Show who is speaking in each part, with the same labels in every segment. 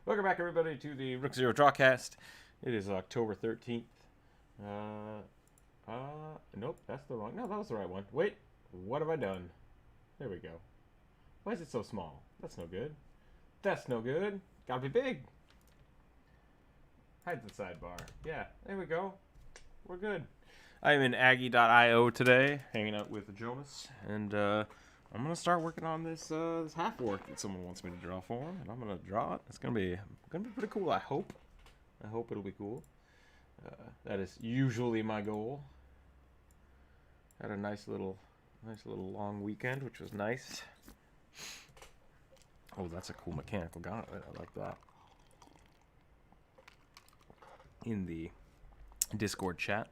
Speaker 1: Welcome back, everybody, to the Rookzer0 Drawcast. It is October 13th. Nope, that's the wrong. No, that was the right one. Wait, what have I done? There we go. Why is it so small? That's no good. That's no good. Gotta be big. Hide the sidebar. Yeah, there we go. We're good. I'm in Aggie.io today, hanging out with Jonas, and I'm gonna start working on this this half work that someone wants me to draw for him, and I'm gonna draw it. It's gonna be pretty cool. I hope it'll be cool. That is usually my goal. Had a nice little long weekend, which was nice. Oh, that's a cool mechanical gauntlet. I like that. In the Discord chat,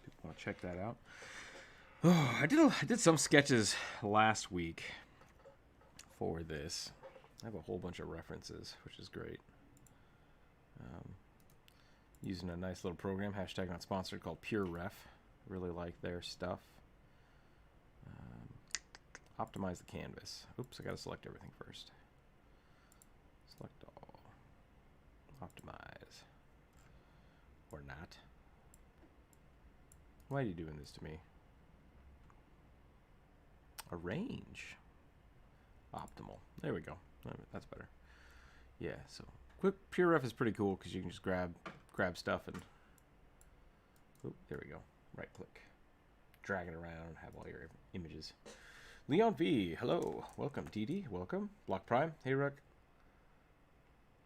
Speaker 1: people want to check that out. Oh, I did some sketches last week for this. I have a whole bunch of references, which is great. Using a nice little program, hashtag not sponsored, called PureRef. Really like their stuff. Optimize the canvas. Oops, I gotta select everything first. Select all. Optimize. Or not. Why are you doing this to me? Arrange. Optimal. There we go. That's better. Yeah, so quick PureRef is pretty cool because you can just grab stuff and there we go. Right click. Drag it around and have all your images. Leon V, hello. Welcome. DD, welcome. Block Prime, hey Rook.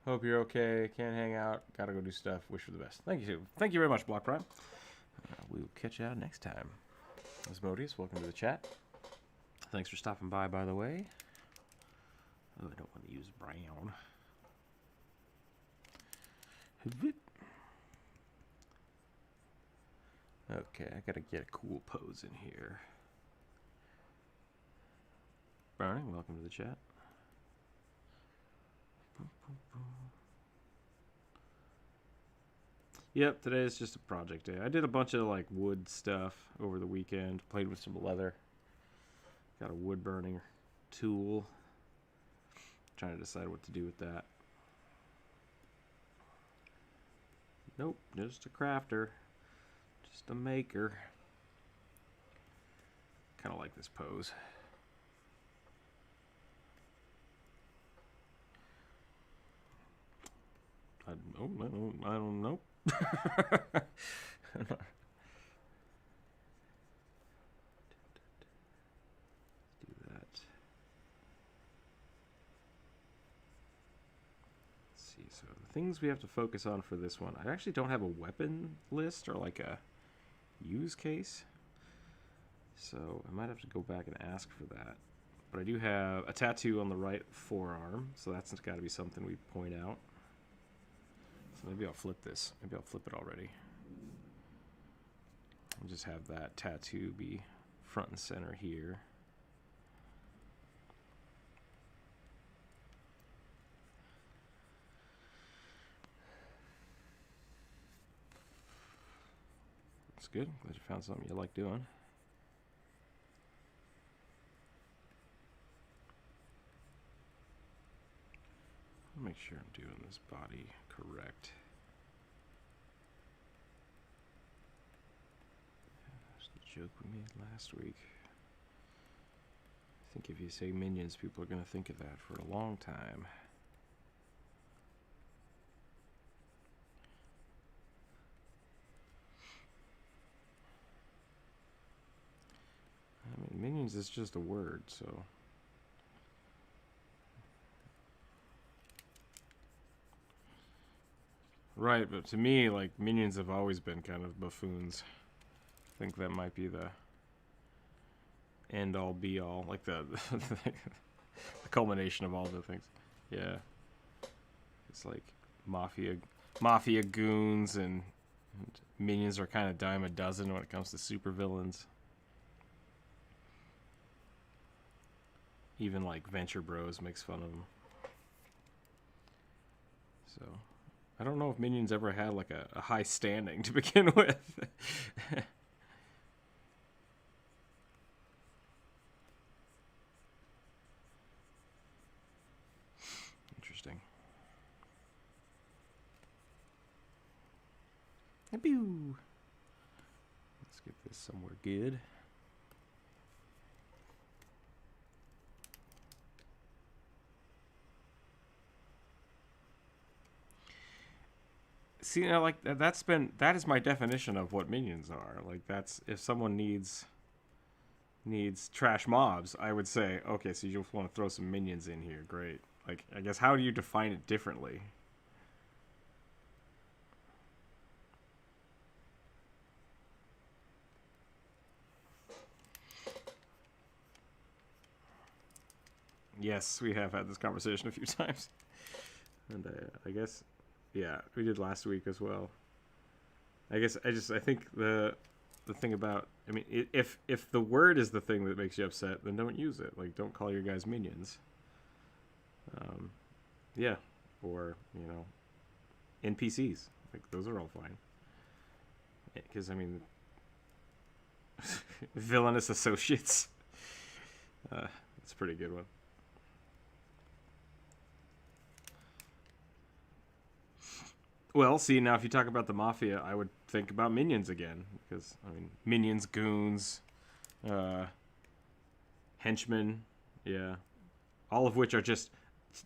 Speaker 1: Hope you're okay. Can't hang out. Gotta go do stuff. Wish for the best. Thank you. Thank you very much, Block Prime. We will catch you out next time. Osmodius, welcome to the chat. Thanks for stopping by the way. Oh, I don't want to use brown. Okay, I gotta get a cool pose in here. Barney, welcome to the chat. Yep, today is just a project day. I did a bunch of like wood stuff over the weekend. Played with some leather. Got a wood burning tool. Trying to decide what to do with that. Nope, just a crafter. Just a maker. Kind of like this pose. I don't know. Do that. Let's see. So the things we have to focus on for this one. I actually don't have a weapon list or like a use case. So I might have to go back and ask for that. But I do have a tattoo on the right forearm, so that's got to be something we point out. So maybe I'll flip this. Maybe I'll flip it already. I'll just have that tattoo be front and center here. That's good. Glad you found something you like doing. I'll make sure I'm doing this body correct. That's the joke we made last week. I think if you say minions, people are going to think of that for a long time. I mean, minions is just a word, so... Right, but to me, like, minions have always been kind of buffoons. I think that might be the end-all, be-all, like the culmination of all the things. Yeah. It's like mafia goons and minions are kind of dime a dozen when it comes to supervillains. Even, like, Venture Bros makes fun of them. So... I don't know if minions ever had like a high standing to begin with. Interesting. Pew! Let's get this somewhere good. See, you know, like that is my definition of what minions are. Like that's if someone needs trash mobs, I would say, okay, so you just want to throw some minions in here. Great. Like, I guess how do you define it differently? Yes, we have had this conversation a few times. And I guess, yeah, we did last week as well. I think the thing about, I mean, if the word is the thing that makes you upset, then don't use it. Like, don't call your guys minions. Yeah, or, you know, NPCs. Like, those are all fine. Because, I mean, villainous associates. That's a pretty good one. Well, see, now if you talk about the Mafia, I would think about minions again. Because, I mean, minions, goons, henchmen, yeah. All of which are just,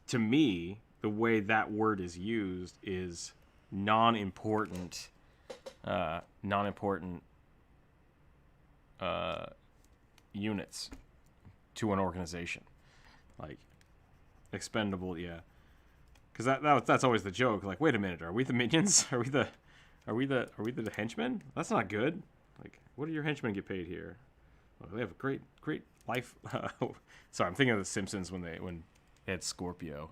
Speaker 1: to me, the way that word is used is non-important units to an organization. Like, expendable, yeah. Because that's always the joke. Like, wait a minute, are we the minions? Are we the henchmen? That's not good. Like, what do your henchmen get paid here? Well, they have a great life. Sorry, I'm thinking of the Simpsons when they had Scorpio.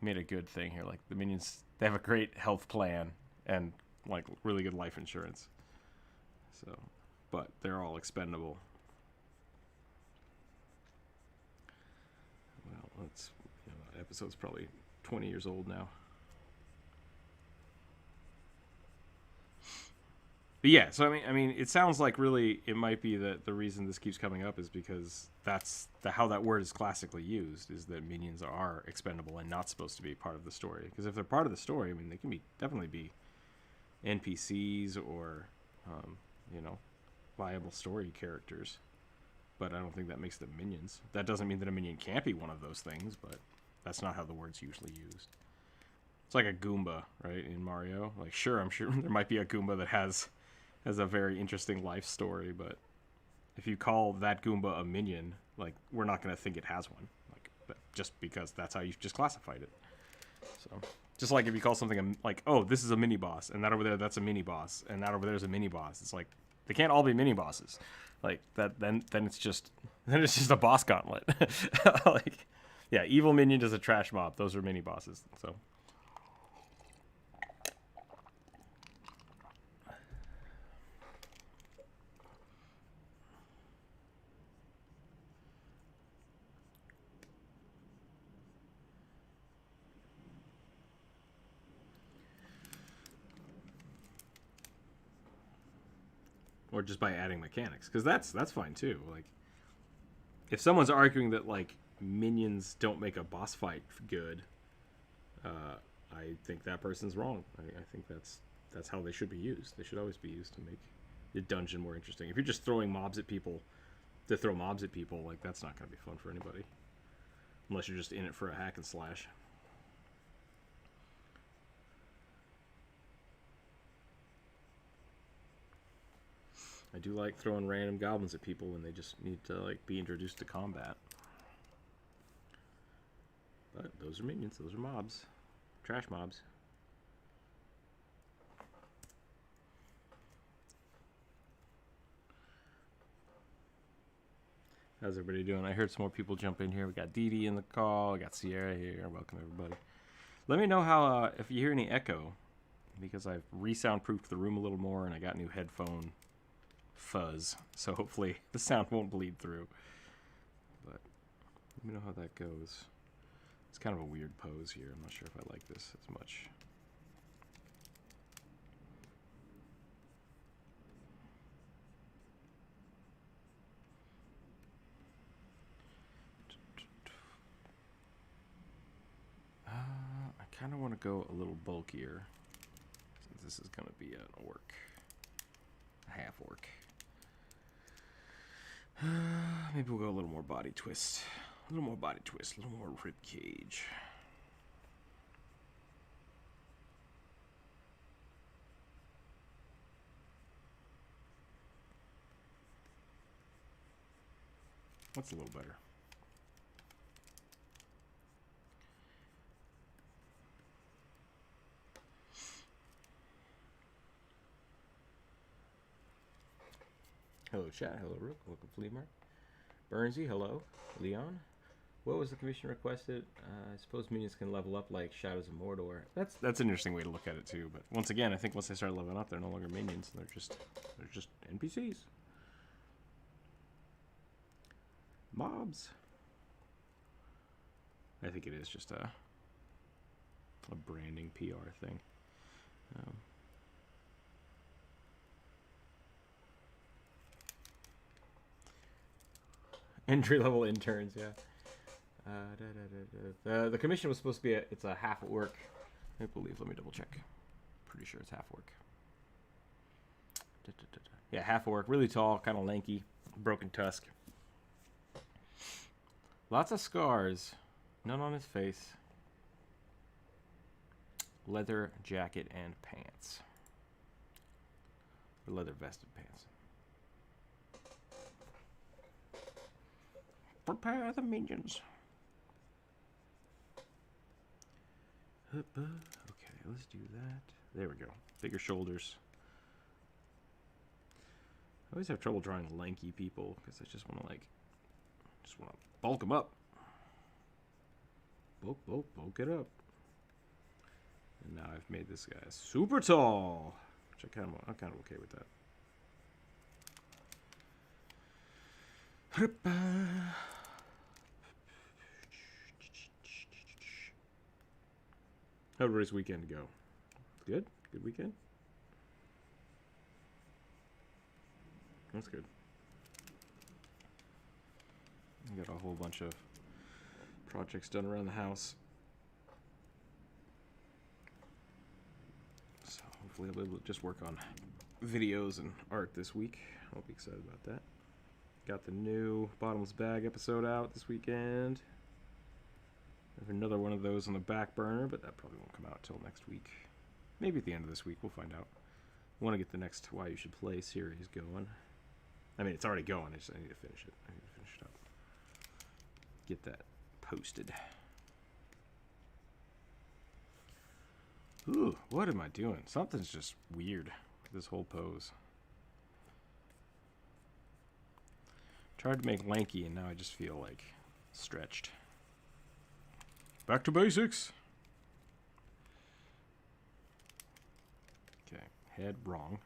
Speaker 1: Made a good thing here. Like the minions, they have a great health plan and like really good life insurance. So, but they're all expendable. Well, let's. The episode's probably 20 years old now. But yeah, so I mean, it sounds like really it might be that the reason this keeps coming up is because that's how that word is classically used, is that minions are expendable and not supposed to be part of the story. Because if they're part of the story, I mean, they can definitely be NPCs or, you know, viable story characters. But I don't think that makes them minions. That doesn't mean that a minion can't be one of those things, but that's not how the word's usually used. It's like a Goomba, right, in Mario. Like, sure, I'm sure there might be a Goomba that has a very interesting life story, but if you call that Goomba a minion, like, we're not going to think it has one. Like, just because that's how you've just classified it. So, just like if you call something like, oh, this is a mini boss, and that over there, that's a mini boss, and that over there is a mini boss. It's like, they can't all be mini bosses. Like, that, then it's just a boss gauntlet. Like, yeah, evil minion is a trash mob. Those are mini bosses. So, or just by adding mechanics, because that's fine too. Like, if someone's arguing that like minions don't make a boss fight good, I think that person's wrong. I think that's how they should be used. They should always be used to make the dungeon more interesting. If you're just throwing mobs at people to throw mobs at people, like, that's not going to be fun for anybody, unless you're just in it for a hack and slash. I do like throwing random goblins at people when they just need to like be introduced to combat. But those are minions. Those are mobs. Trash mobs. How's everybody doing? I heard some more people jump in here. We got Dee Dee in the call. We got Sierra here. Welcome, everybody. Let me know how if you hear any echo, because I've re-soundproofed the room a little more and I got new headphone fuzz. So hopefully the sound won't bleed through. But let me know how that goes. It's kind of a weird pose here. I'm not sure if I like this as much. I kind of want to go a little bulkier, since this is going to be an orc. A half orc. Maybe we'll go a little more body twist. A little more body twist. A little more rib cage. What's a little better? Hello, chat. Hello, Rook. Welcome, Flea Mark. Burnsy, hello. Leon. What was the commission requested? I suppose minions can level up like Shadows of Mordor. That's an interesting way to look at it too. But once again, I think once they start leveling up, they're no longer minions. They're just NPCs. Mobs. I think it is just a branding PR thing. Entry-level interns, yeah. The commission was supposed to be it's a half work. I believe. Let me double check. Pretty sure it's half work. Yeah, half work. Really tall, kind of lanky, broken tusk. Lots of scars. None on his face. Leather jacket and pants. Or leather vested pants. Prepare the minions. Okay, let's do that. There we go. Bigger shoulders. I always have trouble drawing lanky people because I just want to bulk them up. Bulk it up. And now I've made this guy super tall, which I'm kind of okay with that. How'd everybody's weekend go? Good? Good weekend? That's good. I got a whole bunch of projects done around the house. So hopefully I'll be able to just work on videos and art this week. I'll be excited about that. Got the new Bottomless Bag episode out this weekend. I have another one of those on the back burner, but that probably won't come out until next week. Maybe at the end of this week, we'll find out. I want to get the next Why You Should Play series going. I mean, it's already going. I need to finish it. I need to finish it up. Get that posted. Ooh, what am I doing? Something's just weird with this whole pose. Tried to make lanky, and now I just feel like stretched. Back to basics. Okay, head wrong.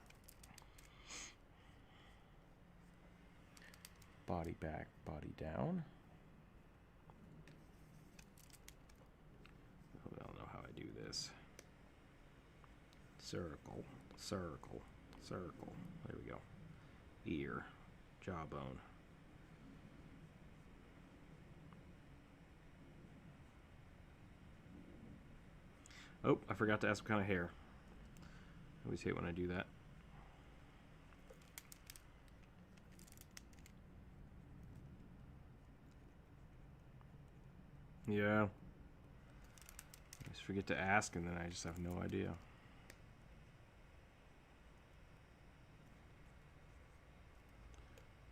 Speaker 1: Body back, body down. I don't know how I do this. Circle, circle, circle. There we go. Ear, jawbone. Oh, I forgot to ask what kind of hair. I always hate when I do that. Yeah. I just forget to ask and then I just have no idea. I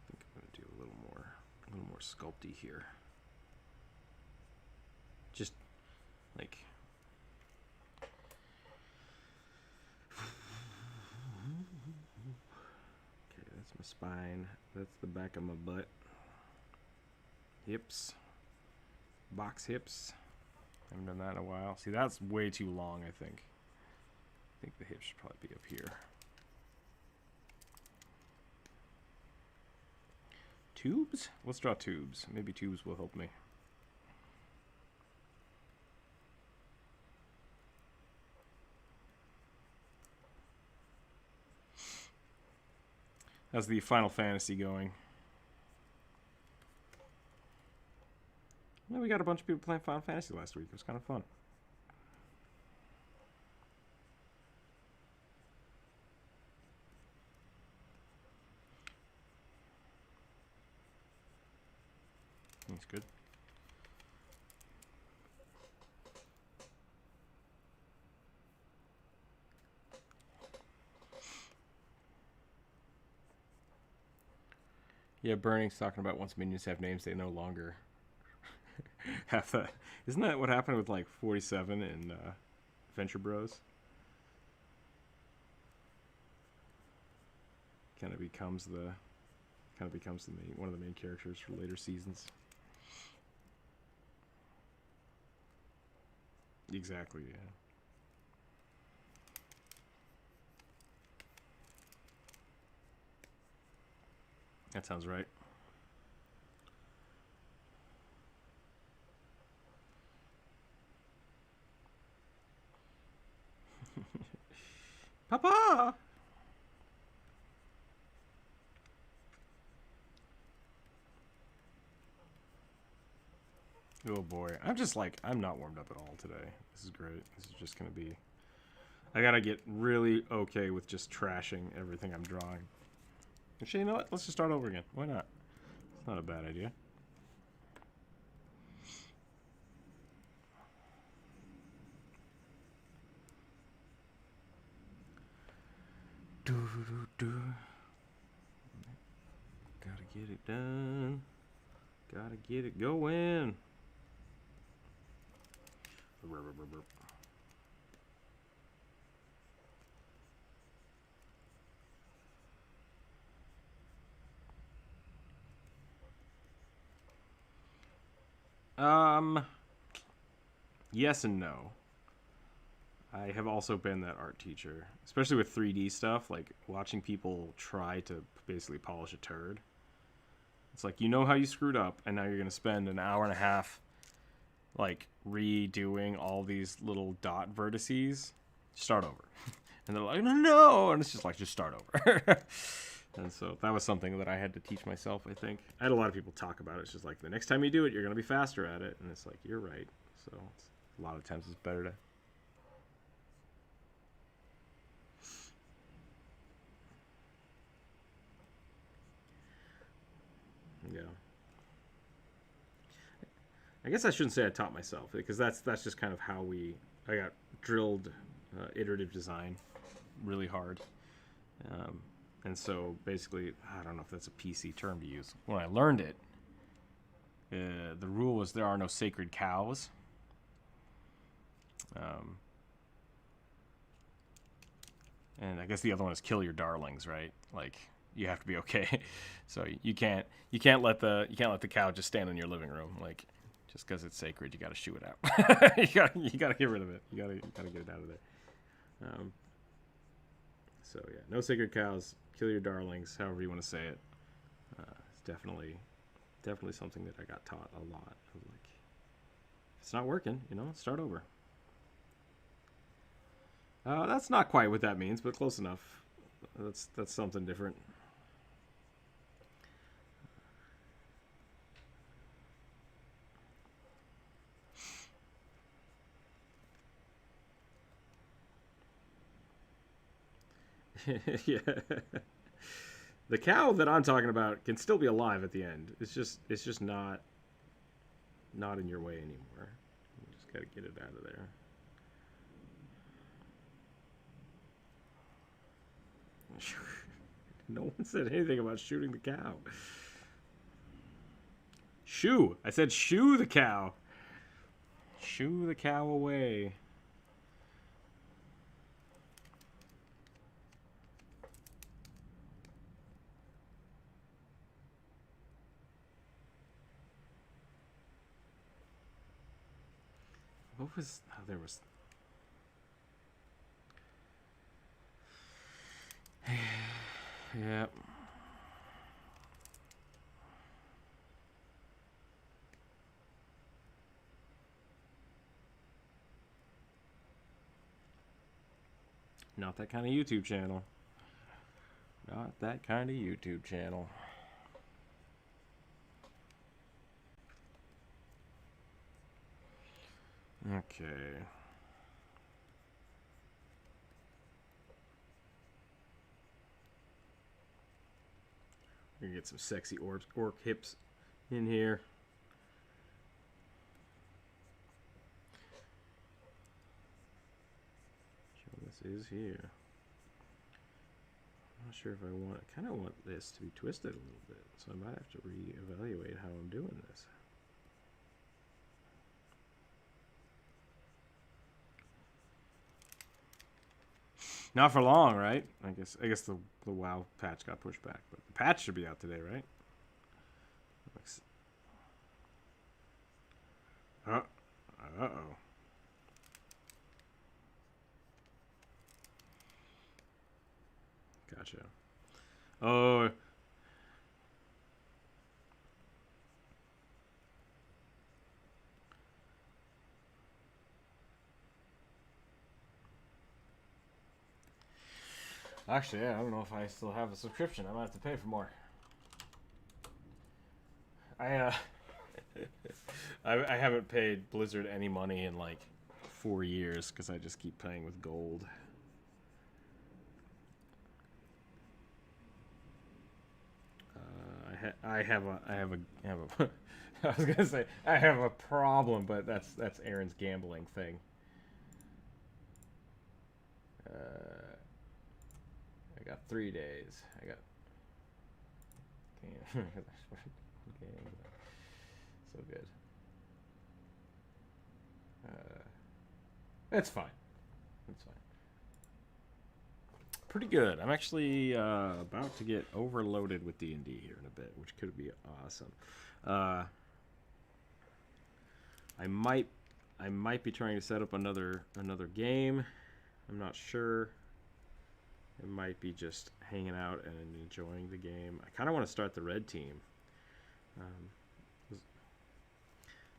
Speaker 1: think I'm going to do a little more sculpty here. Just like... my spine. That's the back of my butt. Hips. Box hips. Haven't done that in a while. See, that's way too long, I think. I think the hips should probably be up here. Tubes? Let's draw tubes. Maybe tubes will help me. How's the Final Fantasy going? Well, we got a bunch of people playing Final Fantasy last week. It was kind of fun. That's good. Yeah, Burning's talking about once minions have names, they no longer have that. Isn't that what happened with like 47 in Venture Bros? Kind of becomes the main, one of the main characters for later seasons. Exactly, yeah. That sounds right. Papa! Oh boy. I'm not warmed up at all today. This is great. This is just going to be... I got to get really okay with just trashing everything I'm drawing. Actually, you know what? Let's just start over again. Why not? It's not a bad idea. Gotta get it done. Gotta get it going. Yes and no. I have also been that art teacher, especially with 3D stuff, like watching people try to basically polish a turd. It's like, you know how you screwed up, and now you're going to spend an hour and a half like redoing all these little dot vertices. Start over. And they're like, no, and it's just like, just start over. And so that was something that I had to teach myself, I think. I had a lot of people talk about it. It's just like, the next time you do it, you're going to be faster at it. And it's like, you're right. So a lot of times it's better to... Yeah. I guess I shouldn't say I taught myself, because that's just kind of how I got drilled iterative design really hard. And so basically, I don't know if that's a PC term to use. When I learned it, the rule was there are no sacred cows. And I guess the other one is kill your darlings, right? Like, you have to be okay. So you can't let the cow just stand in your living room. Like, just because it's sacred, you got to shoo it out. you got to get rid of it. You got to get it out of there. So yeah, no sacred cows. Kill your darlings, however you want to say it. It's definitely something that I got taught a lot. Of like, if it's not working, start over. That's not quite what that means, but close enough. That's something different. Yeah. The cow that I'm talking about can still be alive at the end. It's just not in your way anymore. You just gotta get it out of there. No one said anything about shooting the cow. Shoo! I said shoo the cow. Shoo the cow away. What was... Oh, there was... Yeah. Not that kind of YouTube channel. Not that kind of YouTube channel. Okay. We're gonna get some sexy orc hips in here. is here. I'm not sure if I want. I kind of want this to be twisted a little bit, so I might have to reevaluate how I'm doing this. Not for long, right? I guess the WoW patch got pushed back, but the patch should be out today, right? Uh-oh. Gotcha. Oh. Actually, yeah, I don't know if I still have a subscription. I might have to pay for more. I haven't paid Blizzard any money in like 4 years because I just keep playing with gold. I have a I was gonna say I have a problem, but that's Aaron's gambling thing. I got 3 days. I got. So good. That's fine. That's fine. Pretty good. I'm actually about to get overloaded with D&D here in a bit, which could be awesome. I might be trying to set up another game. I'm not sure. It might be just hanging out and enjoying the game. I kind of want to start the red team. I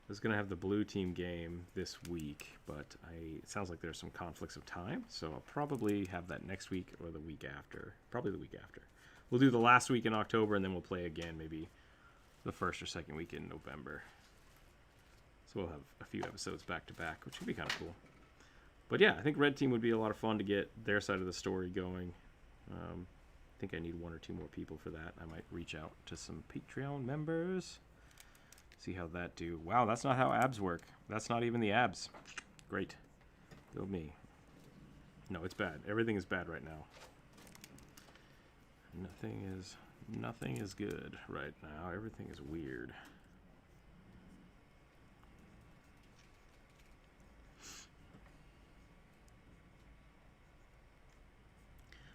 Speaker 1: was going to have the blue team game this week, but it sounds like there's some conflicts of time, so I'll probably have that next week or the week after. Probably the week after. We'll do the last week in October, and then we'll play again maybe the first or second week in November. So we'll have a few episodes back to back, which would be kind of cool. But yeah, I think red team would be a lot of fun to get their side of the story going. I think I need 1 or 2 more people for that. I might reach out to some Patreon members. See how that do. Wow, that's not how abs work. That's not even the abs. Great. Go me. No, it's bad. Everything is bad right now. Nothing is good right now. Everything is weird.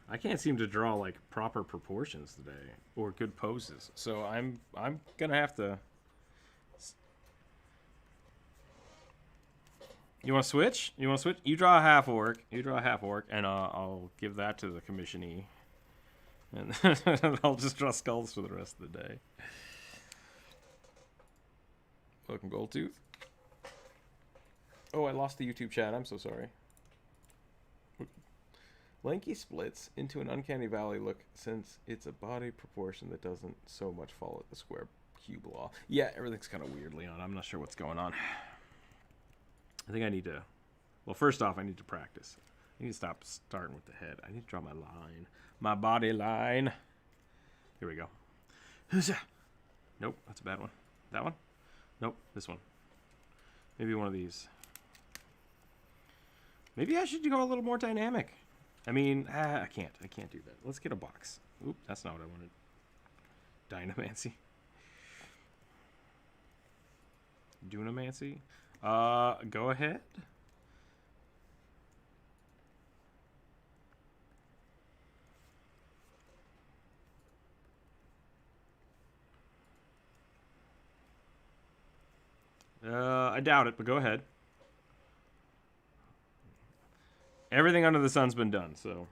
Speaker 1: I can't seem to draw like proper proportions today or good poses. So I'm gonna have to. You want to switch? You want to switch? You draw a half orc. And I'll give that to the commissionee. And I'll just draw skulls for the rest of the day. Welcome, Goldtooth. Oh, I lost the YouTube chat. I'm so sorry. Lanky splits into an uncanny valley look since it's a body proportion that doesn't so much follow the square cube law. Yeah, everything's kind of weird, Leon. I'm not sure what's going on. I think I need to... Well, first off, I need to practice. I need to stop starting with the head. I need to draw my line. My body line. Here we go. Nope, that's a bad one. That one? Nope, this one. Maybe one of these. Maybe I should go a little more dynamic. I mean, I can't do that. Let's get a box. Oop, that's not what I wanted. Dynamancy. Dunamancy. Go ahead. I doubt it, but go ahead. Everything under the sun's been done, so.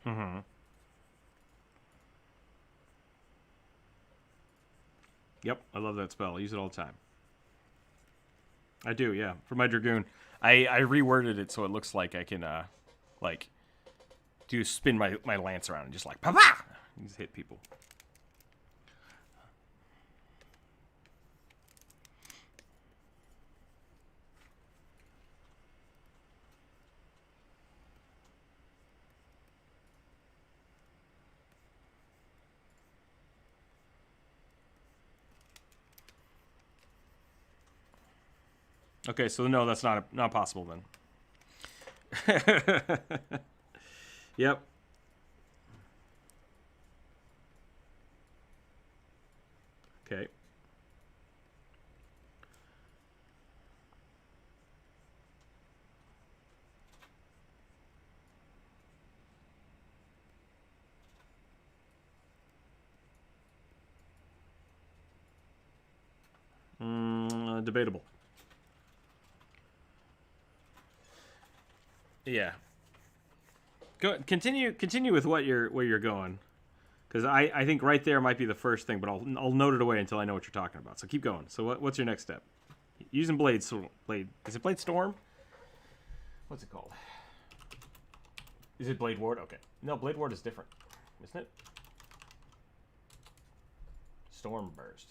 Speaker 1: Mm-hmm. Yep, I love that spell. I use it all the time. I do, yeah. For my Dragoon. I reworded it so it looks like I can, like, spin my lance around and just like, pa-pa! Just hit people. Okay, so no, that's not possible then. Yep. Okay. Debatable. Yeah. Continue with where you're going, because I think right there might be the first thing, but I'll note it away until I know what you're talking about. So keep going. So what's your next step? Using blade. Is it blade storm? What's it called? Is it blade ward? Okay. No, blade ward is different, isn't it? Storm burst.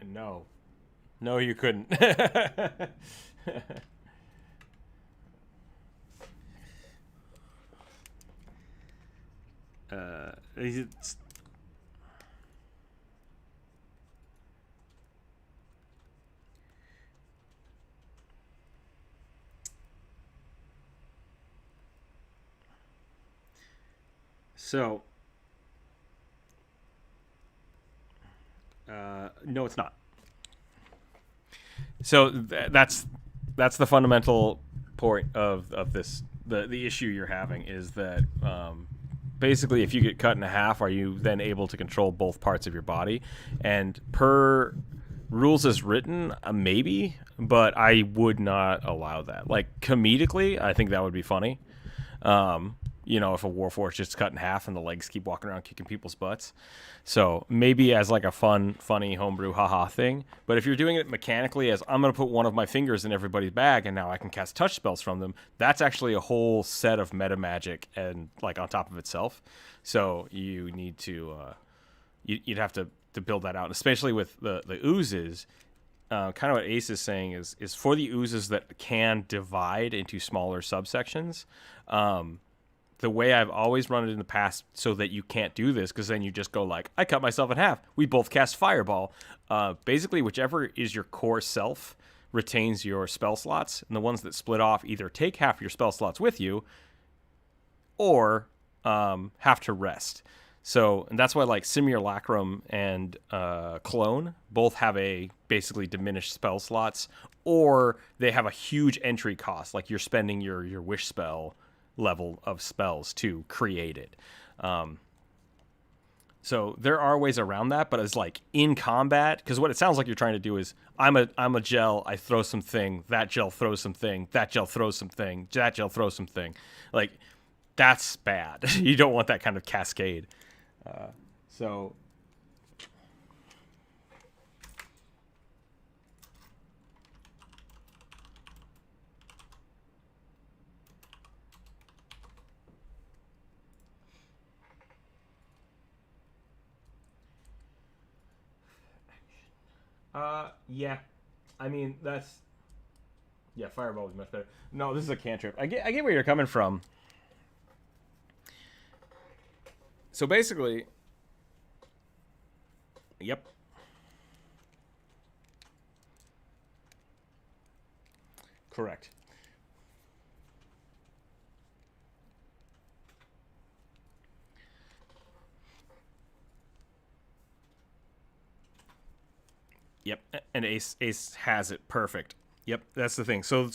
Speaker 1: No. No, you couldn't. It's, so, no, it's not. So that's the fundamental point of this. The issue you're having is that basically, if you get cut in half, are you then able to control both parts of your body? And per rules as written, maybe, but I would not allow that. Like, comedically, I think that would be funny. If a Warforged just cut in half and the legs keep walking around kicking people's butts. So maybe as like a funny homebrew haha thing. But if you're doing it mechanically as I'm going to put one of my fingers in everybody's bag and now I can cast touch spells from them, that's actually a whole set of meta magic and like on top of itself. So you need to, you'd have to build that out, especially with the oozes. Kind of what Ace is saying is for the oozes that can divide into smaller subsections. The way I've always run it in the past so that you can't do this, because then you just go like, I cut myself in half. We both cast Fireball. Basically, whichever is your core self retains your spell slots, and the ones that split off either take half your spell slots with you or have to rest. So, and that's why like Simulacrum and Clone both have a basically diminished spell slots, or they have a huge entry cost, like you're spending your wish spell level of spells to create it. So there are ways around that, but it's like in combat, because what it sounds like you're trying to do is I'm a gel, I throw something, that gel throws something, that gel throws something, that gel throws something. Like, that's bad. You don't want that kind of cascade. So yeah. I mean, yeah, Fireball was much better. No, this is a cantrip. I get where you're coming from. So basically, yep. Correct. Yep, and Ace has it perfect. Yep, that's the thing. So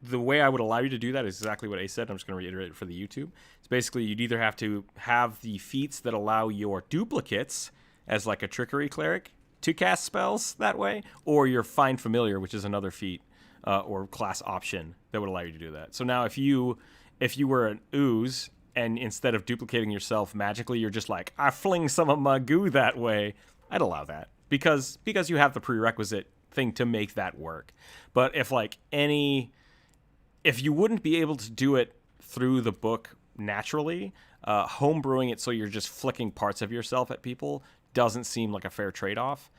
Speaker 1: the way I would allow you to do that is exactly what Ace said. I'm just going to reiterate it for the YouTube. It's basically you'd either have to have the feats that allow your duplicates as like a trickery cleric to cast spells that way, or your Find Familiar, which is another feat or class option that would allow you to do that. So now if you were an ooze and instead of duplicating yourself magically, you're just like, I fling some of my goo that way, I'd allow that. Because you have the prerequisite thing to make that work. But if like any if you wouldn't be able to do it through the book naturally, homebrewing it so you're just flicking parts of yourself at people doesn't seem like a fair trade-off.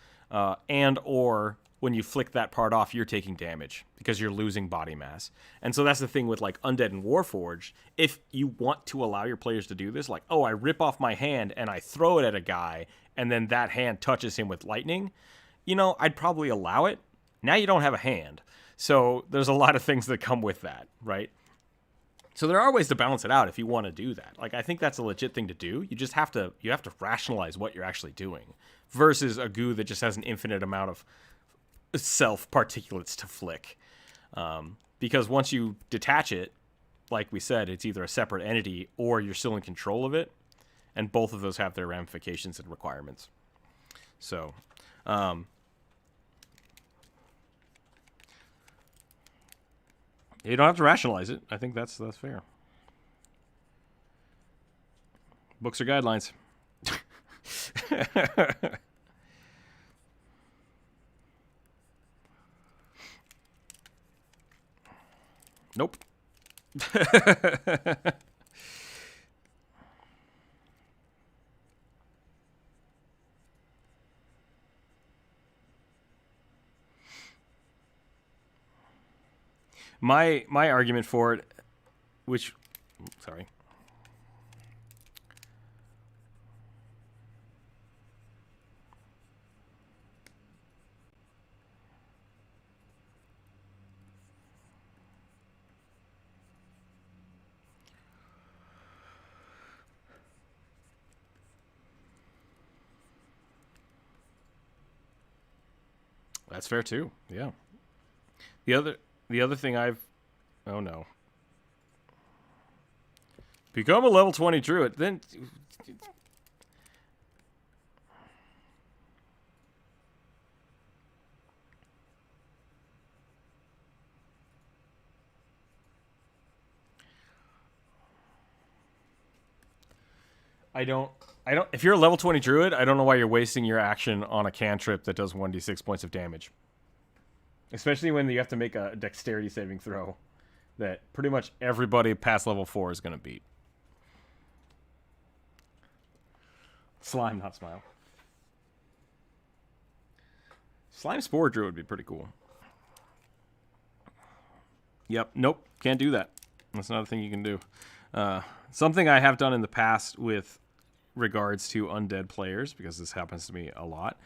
Speaker 1: And or when you flick that part off, you're taking damage because you're losing body mass. And so that's the thing with like Undead and Warforged. If you want to allow your players to do this, like, oh, I rip off my hand and I throw it at a guy, and then that hand touches him with lightning, you know, I'd probably allow it. Now you don't have a hand. So there's a lot of things that come with that, right? So there are ways to balance it out if you want to do that. Like, I think that's a legit thing to do. You just have to rationalize what you're actually doing versus a goo that just has an infinite amount of self particulates to flick. Because once you detach it, like we said, it's either a separate entity or you're still in control of it. And both of those have their ramifications and requirements. So, you don't have to rationalize it. I think that's fair. Books are guidelines. Nope. My argument for it, which, sorry. That's fair too. Yeah. The other thing oh no. Become a level 20 druid, then I don't if you're a level 20 druid, I don't know why you're wasting your action on a cantrip that does 1d6 points of damage. Especially when you have to make a dexterity saving throw that pretty much everybody past level 4 is going to beat. Slime, not smile. Slime Spore Druid would be pretty cool. Yep, nope, can't do that. That's not a thing you can do. Something I have done in the past with regards to undead players, because this happens to me a lot.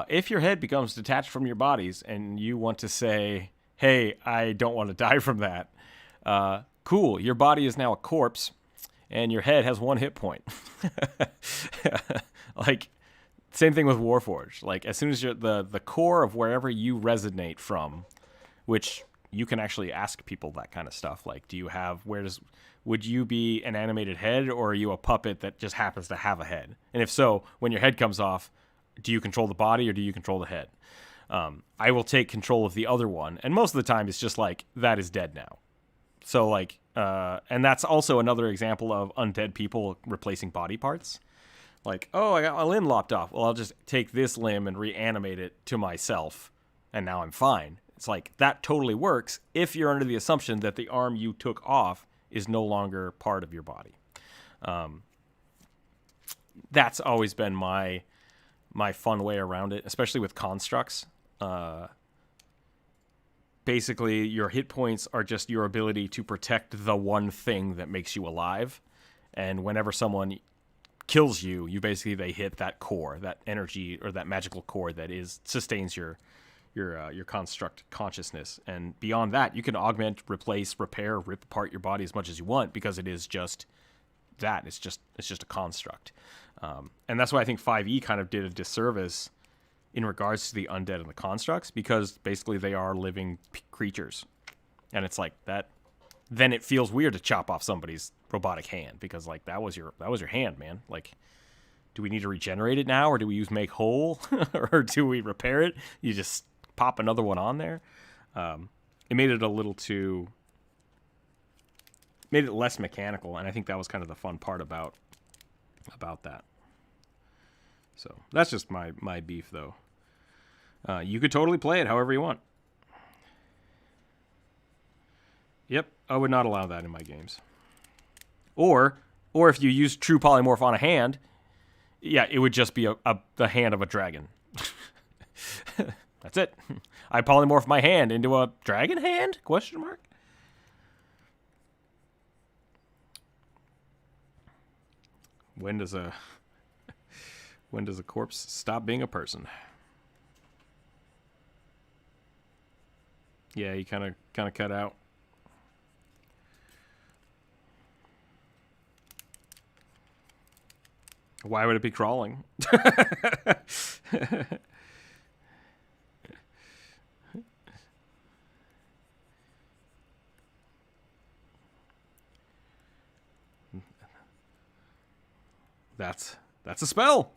Speaker 1: If your head becomes detached from your bodies and you want to say, hey, I don't want to die from that, cool, your body is now a corpse and your head has 1 hit point. Like, same thing with Warforged. Like, as soon as you're the core of wherever you resonate from, which you can actually ask people that kind of stuff. Like, would you be an animated head, or are you a puppet that just happens to have a head? And if so, when your head comes off, do you control the body or do you control the head? I will take control of the other one. And most of the time it's just like, that is dead now. So like, and that's also another example of undead people replacing body parts. Like, oh, I got my limb lopped off. Well, I'll just take this limb and reanimate it to myself, and now I'm fine. It's like, that totally works if you're under the assumption that the arm you took off is no longer part of your body. That's always been my fun way around it, especially with constructs. Basically, your hit points are just your ability to protect the one thing that makes you alive. And whenever someone kills you, they hit that core, that energy or that magical core that sustains your construct consciousness. And beyond that, you can augment, replace, repair, rip apart your body as much as you want, because it is just that. It's just a construct. And that's why I think 5e kind of did a disservice in regards to the undead and the constructs, because basically they are living creatures. And it's like that. Then it feels weird to chop off somebody's robotic hand, because like that was your hand, man. Like, do we need to regenerate it now, or do we use make whole, or do we repair it? You just pop another one on there. It made it less mechanical, and I think that was kind of the fun part about that. So that's just my beef, though. You could totally play it however you want. Yep, I would not allow that in my games. Or if you use true polymorph on a hand, yeah, it would just be the hand of a dragon. That's it. I polymorph my hand into a dragon hand? Question mark. When does a corpse stop being a person? Yeah, you kind of cut out. Why would it be crawling? That's a spell.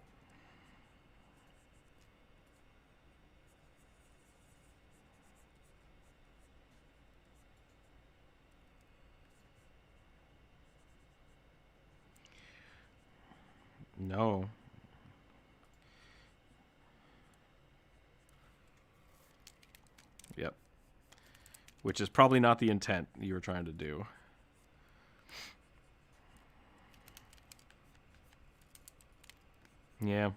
Speaker 1: No. Yep. Which is probably not the intent you were trying to do. Yeah.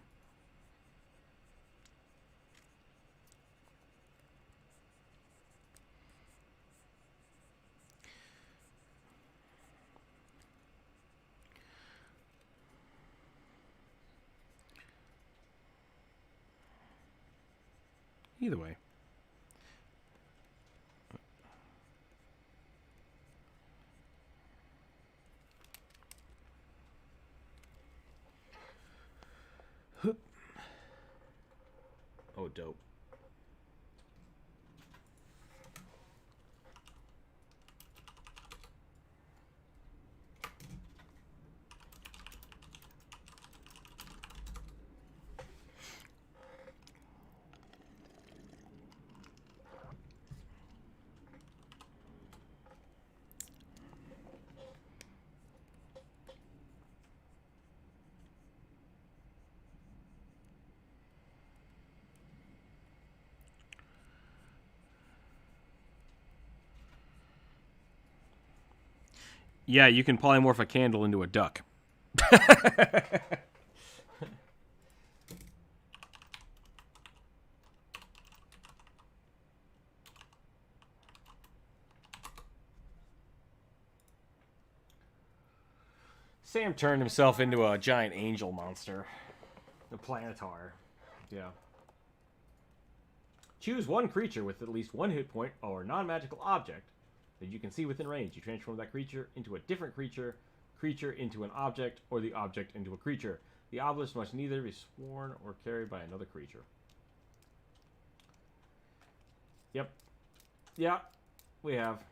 Speaker 1: Either way. Oh, dope. Yeah, you can polymorph a candle into a duck. Sam turned himself into a giant angel monster. The Planetar. Yeah. Choose one creature with at least one hit point or non-magical object that you can see within range. You transform that creature into a different creature, creature into an object, or the object into a creature. The obelisk must neither be sworn or carried by another creature. Yep. Yeah, we have.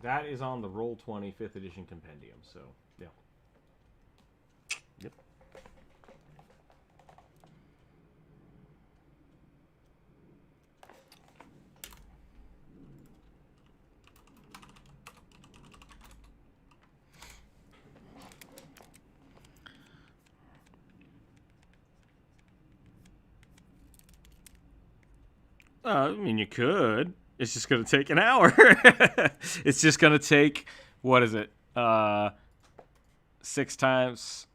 Speaker 1: That is on the Roll20 5th edition compendium, so yeah. Yep. I mean, you could. It's just going to take an hour. It's just going to take, what is it? 6 times.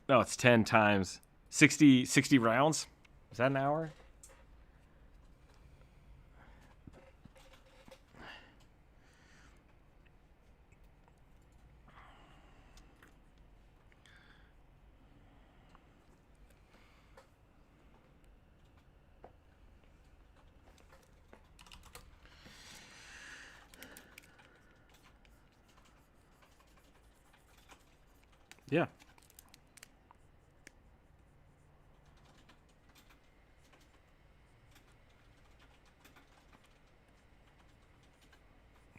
Speaker 1: No, it's 10 times. 60 rounds? Is that an hour? Yeah.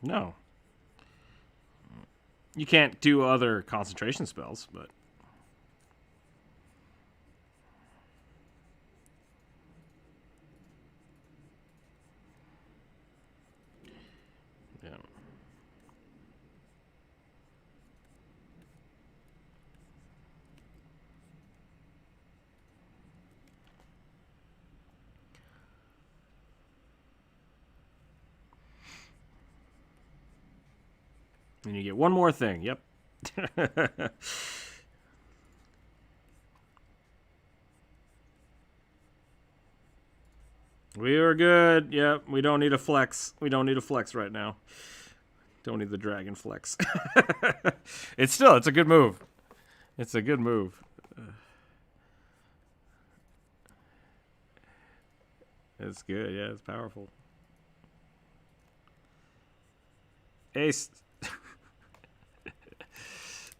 Speaker 1: No. You can't do other concentration spells, but... And you get one more thing. Yep. We are good. Yep. We don't need a flex. We don't need a flex right now. Don't need the dragon flex. It's a good move. It's a good move. It's good. Yeah, it's powerful. Ace.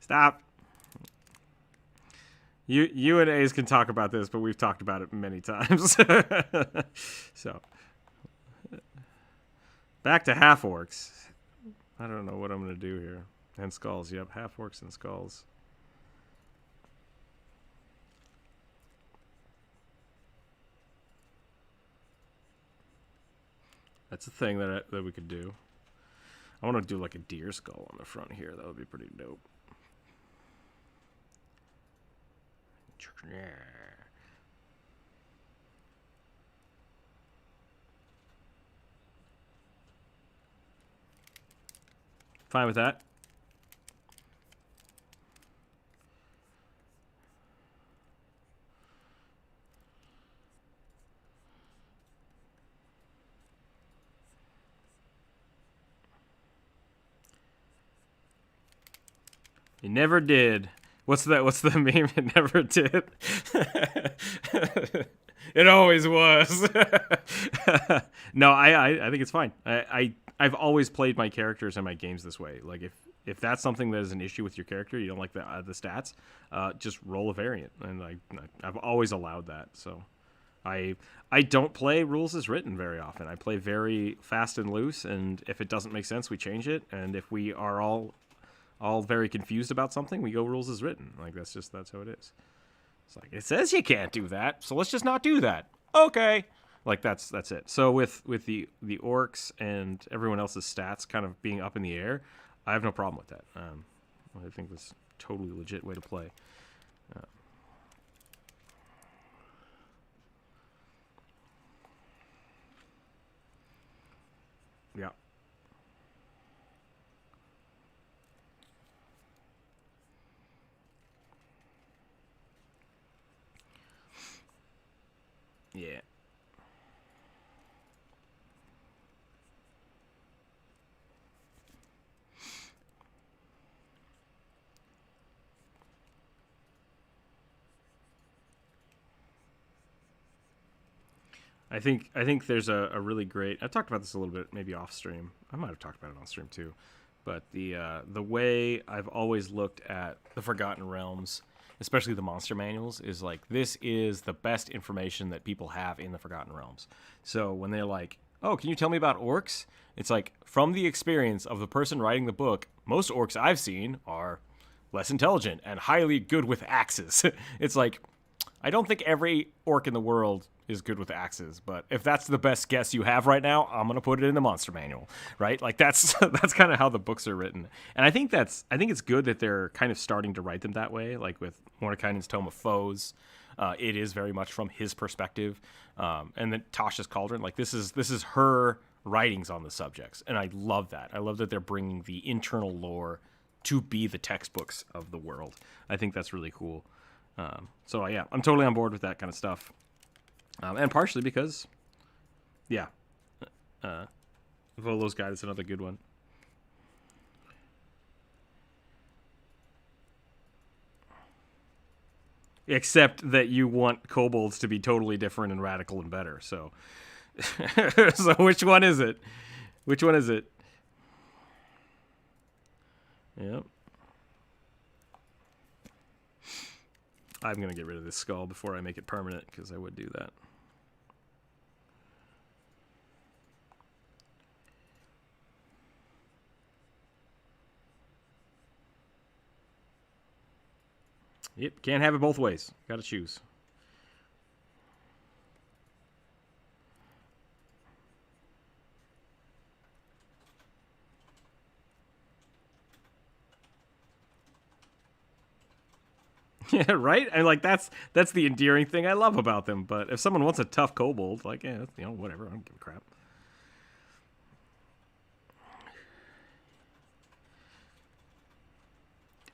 Speaker 1: Stop. You and Ace can talk about this, but we've talked about it many times. So, back to half orcs. I don't know what I'm going to do here. And skulls. Yep, half orcs and skulls. That's a thing that we could do. I want to do like a deer skull on the front here. That would be pretty dope. Yeah. Fine with that. It never did. What's the meme? It never did. It always was. No, I think it's fine. I've always played my characters and my games this way. Like if that's something that is an issue with your character, you don't like the stats, just roll a variant, and I've always allowed that. So I don't play rules as written very often. I play very fast and loose, and if it doesn't make sense, we change it. And if we are all very confused about something, we go rules as written. Like that's how it is. It's like it says you can't do that, so let's just not do that. Okay. Like that's it. So with the orcs and everyone else's stats kind of being up in the air, I have no problem with that. I think that's a totally legit way to play. Yeah. Yeah. I think there's a really great. I talked about this a little bit, maybe off stream. I might have talked about it on stream too, but the way I've always looked at the Forgotten Realms, especially the monster manuals, is like this is the best information that people have in the Forgotten Realms. So when they're like, "Oh, can you tell me about orcs?" It's like from the experience of the person writing the book, most orcs I've seen are less intelligent and highly good with axes. It's like I don't think every orc in the world is good with axes, but if that's the best guess you have right now, I'm gonna put it in the monster manual, right? Like that's kind of how the books are written, and I think it's good that they're kind of starting to write them that way. Like with Mordekainen's Tome of Foes, it is very much from his perspective, and then Tasha's Cauldron, like this is her writings on the subjects, and I love that. I love that they're bringing the internal lore to be the textbooks of the world. I think that's really cool. So yeah, I'm totally on board with that kind of stuff. And partially because, yeah, Volo's Guide is another good one. Except that you want kobolds to be totally different and radical and better. So, so which one is it? Which one is it? Yep. I'm going to get rid of this skull before I make it permanent, because I would do that. Yep, can't have it both ways. Got to choose. Yeah, right? And like that's the endearing thing I love about them. But if someone wants a tough kobold, like, yeah, you know, whatever, I don't give a crap.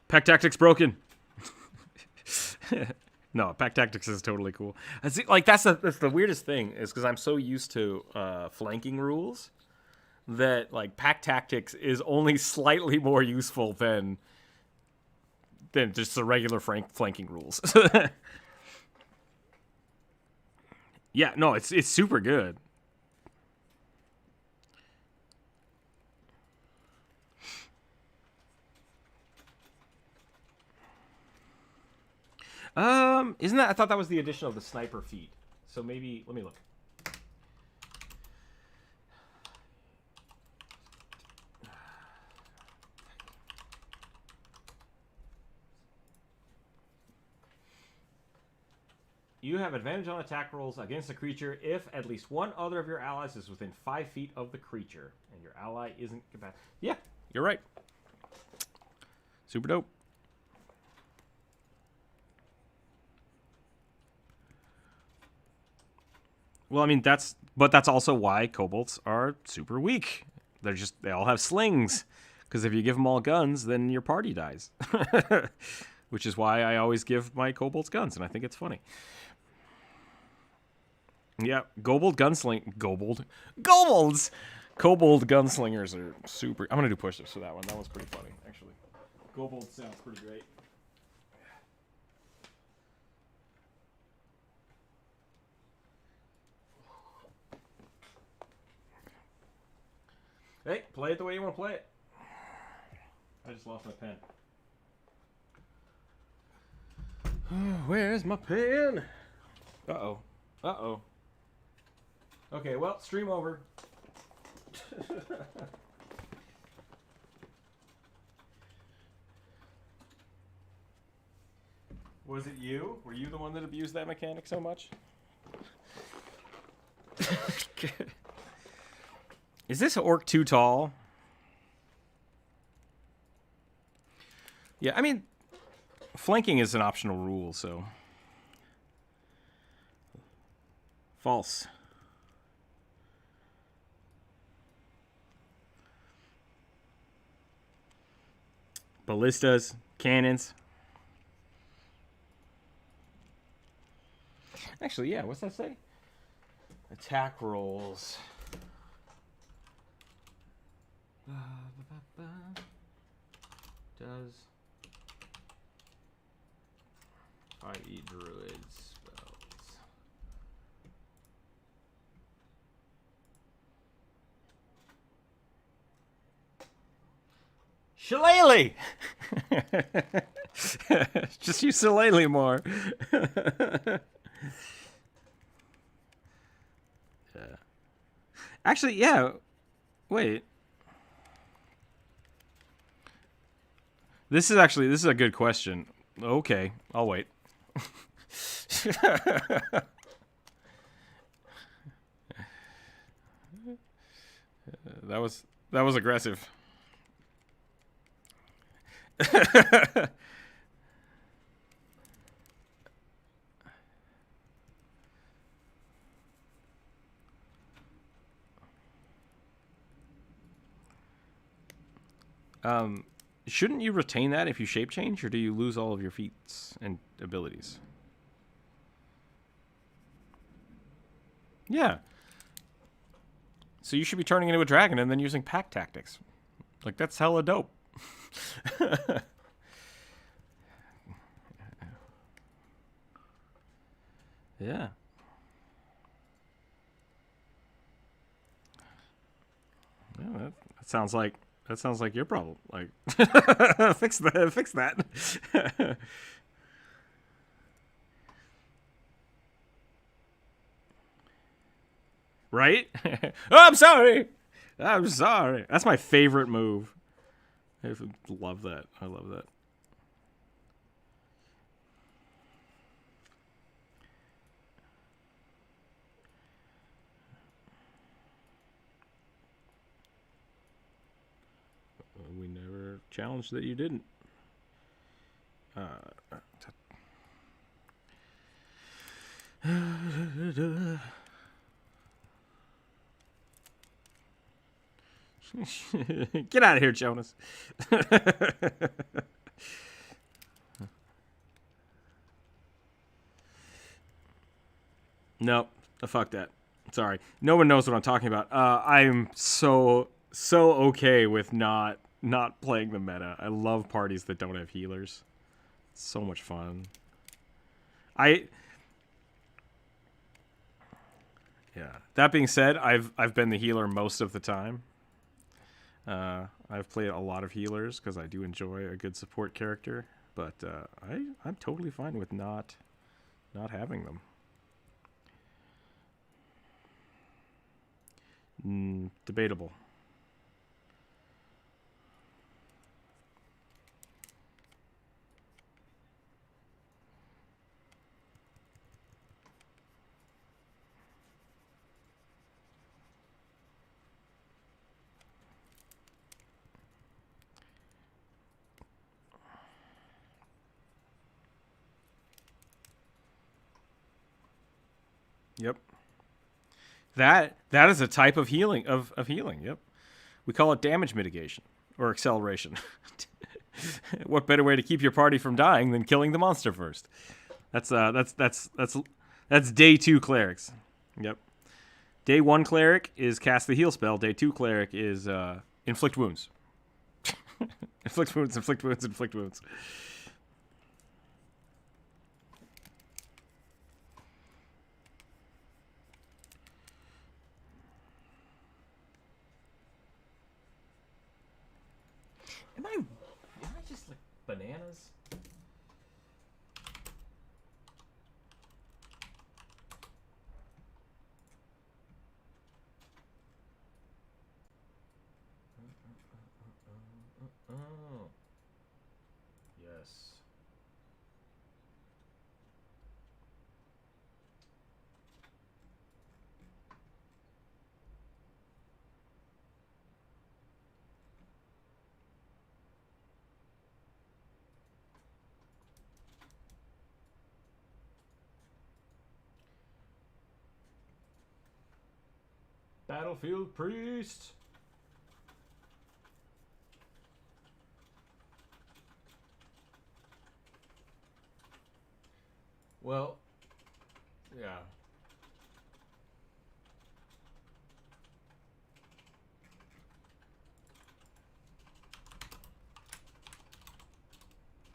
Speaker 1: Pack Tactics broken. No, Pack Tactics is totally cool. Like that's the weirdest thing is because I'm so used to flanking rules that like Pack Tactics is only slightly more useful than just the regular flanking rules. Yeah, no, it's super good. Isn't that? I thought that was the addition of the sniper feat. So maybe let me look. You have advantage on attack rolls against a creature if at least one other of your allies is within 5 feet of the creature, and your ally isn't compatible. Yeah, you're right. Super dope. Well, I mean that's also why kobolds are super weak. They all have slings, because if you give them all guns, then your party dies. Which is why I always give my kobolds guns, and I think it's funny. Yeah, kobold gunslingers are super. I'm gonna do push-ups for that one. That one's pretty funny, actually. Kobold sounds pretty great. Hey, play it the way you want to play it. I just lost my pen. Where's my pen? Uh-oh. Uh-oh. Okay, well, stream over. Was it you? Were you the one that abused that mechanic so much? Is this orc too tall? Yeah, I mean, flanking is an optional rule, so. False. Ballistas, cannons. Actually, yeah, what's that say? Attack rolls. Does i.e. druid spells. Shillelagh! Just use Shillelagh more. Yeah. Actually, yeah. Wait. This is a good question. Okay, I'll wait. That was aggressive. Shouldn't you retain that if you shape change, or do you lose all of your feats and abilities? Yeah. So you should be turning into a dragon and then using pack tactics. Like, that's hella dope. Yeah. Yeah, that sounds like your problem. Like, fix that. Right? Oh, I'm sorry. That's my favorite move. I love that. I love that. We never challenged that you didn't. Get out of here, Jonas. Nope. Fuck that. Sorry. No one knows what I'm talking about. I'm so okay with not playing the meta. I love parties that don't have healers. It's so much fun. Yeah. That being said, I've been the healer most of the time. I've played a lot of healers because I do enjoy a good support character, but I'm totally fine with not having them. Debatable. Yep. That is a type of healing of healing. Yep. We call it damage mitigation or acceleration. What better way to keep your party from dying than killing the monster first? That's day 2 clerics. Yep. Day 1 cleric is cast the heal spell. Day 2 cleric is inflict wounds. Inflict wounds, inflict wounds, inflict wounds. Am I just like bananas? Oh. Yes. Battlefield priest. Well, yeah.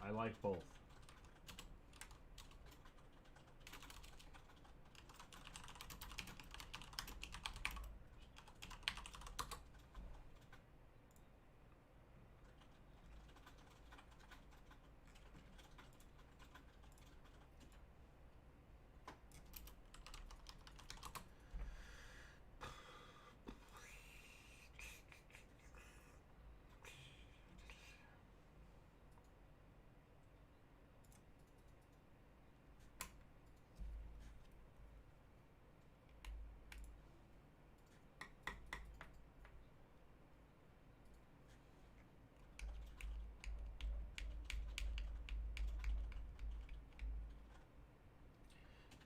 Speaker 1: I like both.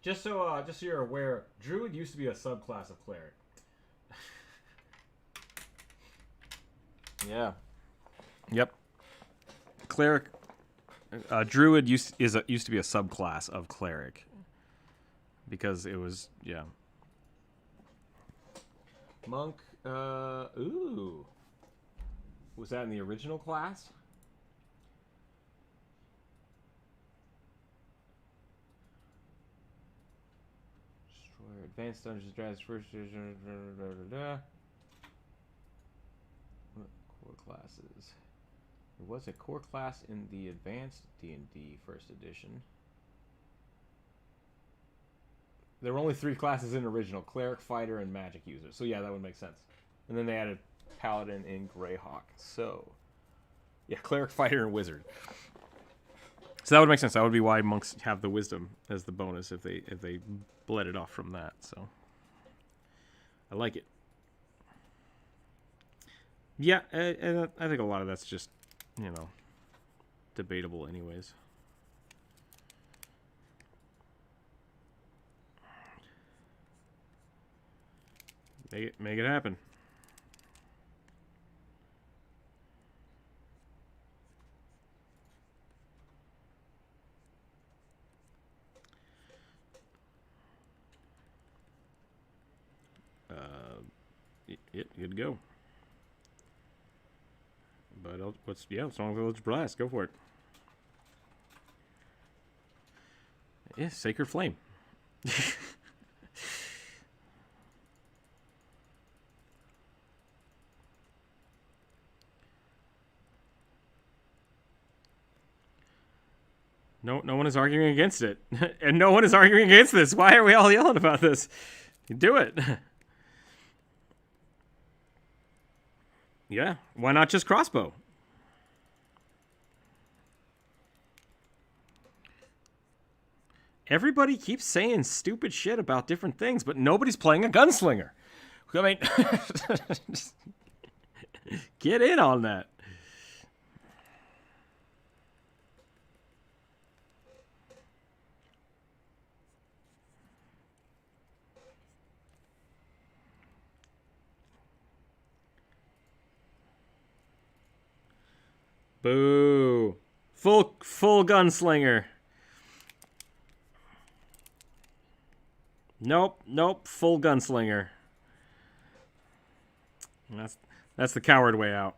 Speaker 1: Just so you're aware, Druid used to be a subclass of cleric. Yeah. Yep. Cleric, Druid used to be a subclass of cleric because it was Monk. Ooh. Was that in the original class? Destroyer, Advanced Dungeons Dragons first. What core classes? There was a core class in the Advanced D&D First Edition. There were only 3 classes in original: Cleric, Fighter, and Magic User. So yeah, that would make sense. And then they added Paladin and Greyhawk. So yeah, Cleric, Fighter, and Wizard. So that would make sense. That would be why monks have the Wisdom as the bonus if they bled it off from that. So I like it. Yeah, and I think a lot of that's just, debatable anyways. Make it happen. Yep, good to go. But what's wrong with Eldritch Blast? Go for it. Yeah, Sacred Flame. No one is arguing against it. And no one is arguing against this. Why are we all yelling about this? Do it. Yeah, why not just crossbow? Everybody keeps saying stupid shit about different things, but nobody's playing a gunslinger. I mean, get in on that. Boo. Full gunslinger. Nope, full gunslinger. That's the coward way out.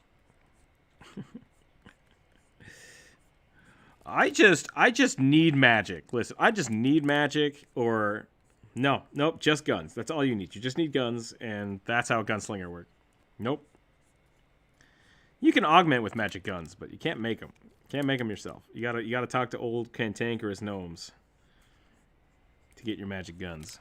Speaker 1: I just need magic. Listen, I just need magic or nope, just guns. That's all you need. You just need guns, and that's how gunslinger works. Nope. You can augment with magic guns, but you can't make them. Can't make them yourself. You gotta talk to old cantankerous gnomes to get your magic guns.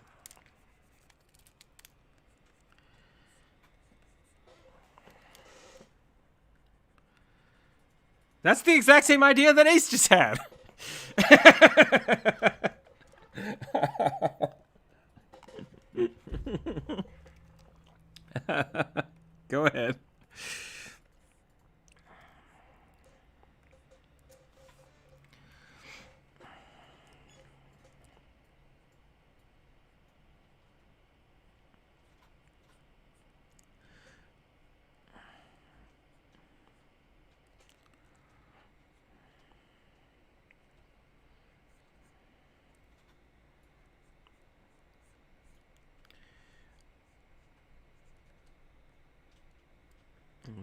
Speaker 1: That's the exact same idea that Ace just had. Go ahead.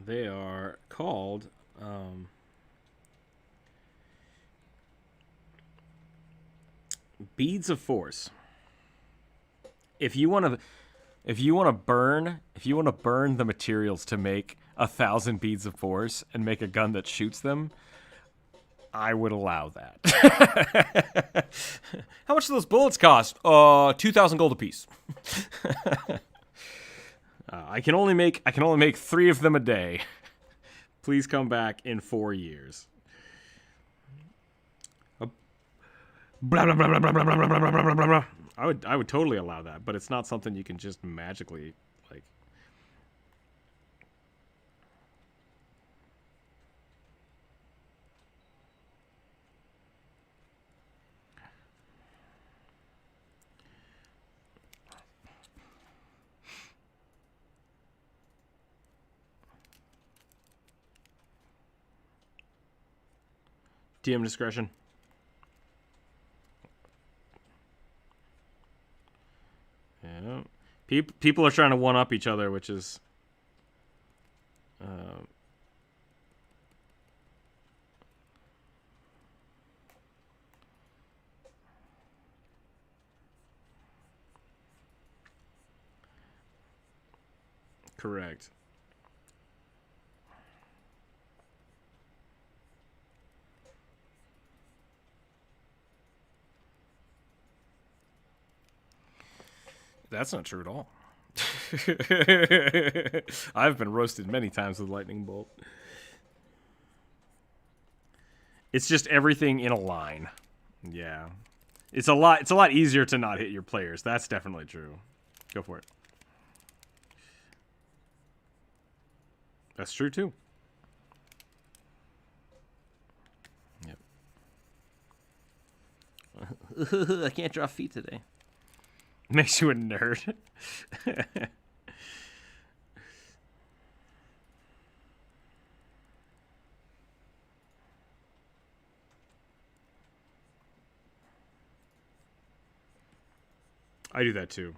Speaker 1: They are called beads of force. If you want to burn the materials to make 1,000 beads of force and make a gun that shoots them, I would allow that. How much do those bullets cost? 2,000 gold apiece. I can only make 3 of them a day. Please come back in 4 years. Blah blah blah blah blah blah blah blah blah blah blah. I would totally allow that, but it's not something you can just magically like. DM discretion. Yeah. People are trying to one-up each other, which is... correct. That's not true at all. I've been roasted many times with lightning bolt. It's just everything in a line. Yeah. It's a lot easier to not hit your players. That's definitely true. Go for it. That's true too. Yep. I can't draw feet today. Makes you a nerd. I do that too.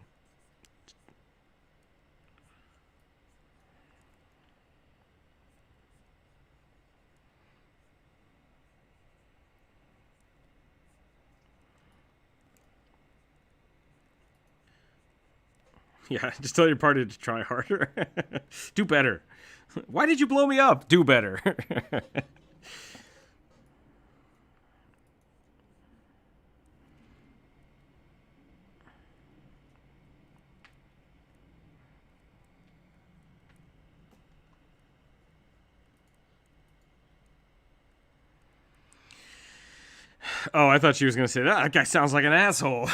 Speaker 1: Yeah, just tell your party to try harder. Do better. Why did you blow me up? Do better. Oh, I thought she was going to say, that guy sounds like an asshole.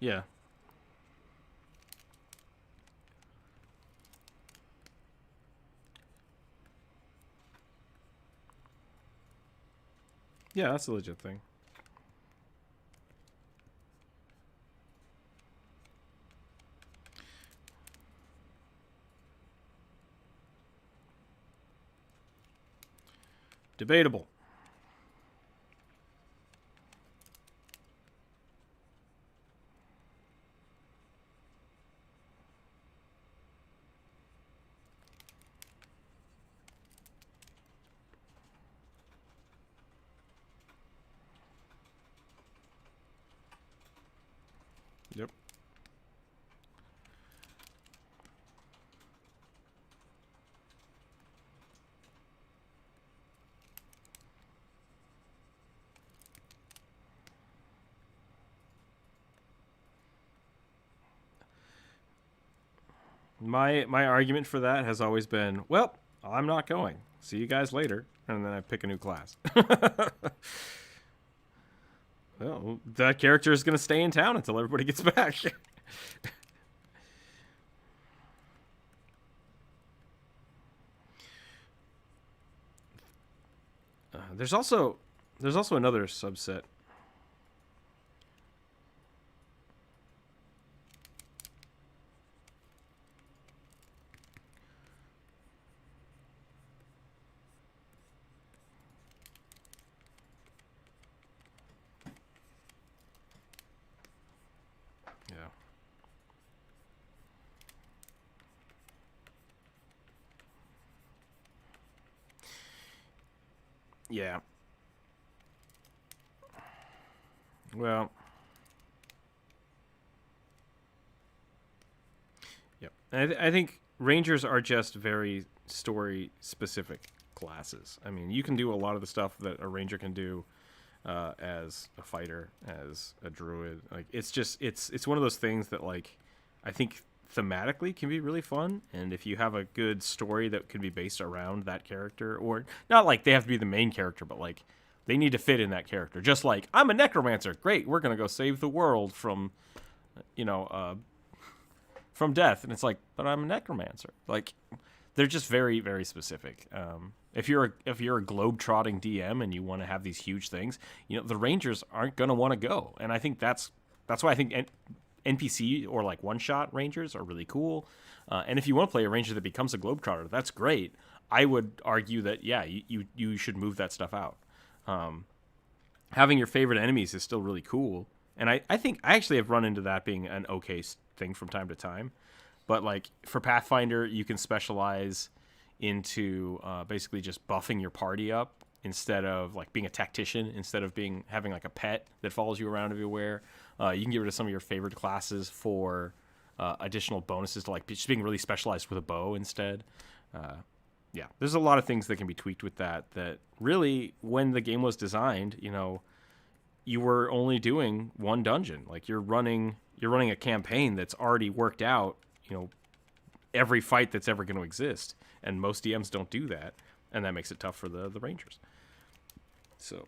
Speaker 1: Yeah. Yeah, that's a legit thing. Debatable. Yep. My argument for that has always been, well, I'm not going. See you guys later, and then I pick a new class. Well, that character is going to stay in town until everybody gets back. There's also another subset. Yeah. Yeah. Well. Yep. I think Rangers are just very story specific classes. I mean, you can do a lot of the stuff that a Ranger can do as a fighter, as a druid. Like it's one of those things that like I think thematically can be really fun, and if you have a good story that could be based around that character, or not like they have to be the main character, but like they need to fit in that character. Just like I'm a necromancer, great, we're gonna go save the world from you know from death, and it's like, but I'm a necromancer. Like they're just very very specific. If you're a globe-trotting DM and you want to have these huge things, you know the Rangers aren't going to want to go, and I think that's why I think NPC or like one-shot Rangers are really cool. And if you want to play a Ranger that becomes a globetrotter, that's great. I would argue that yeah, you should move that stuff out. Having your favorite enemies is still really cool, and I think I actually have run into that being an okay thing from time to time. But like for Pathfinder, you can specialize into basically just buffing your party up instead of like being a tactician, instead of having like a pet that follows you around everywhere. You can get rid of some of your favorite classes for additional bonuses to like just being really specialized with a bow instead. Yeah, there's a lot of things that can be tweaked with that really, when the game was designed, you know, you were only doing one dungeon. Like you're running a campaign that's already worked out, you know, every fight that's ever going to exist, and most DMs don't do that, and that makes it tough for the Rangers. So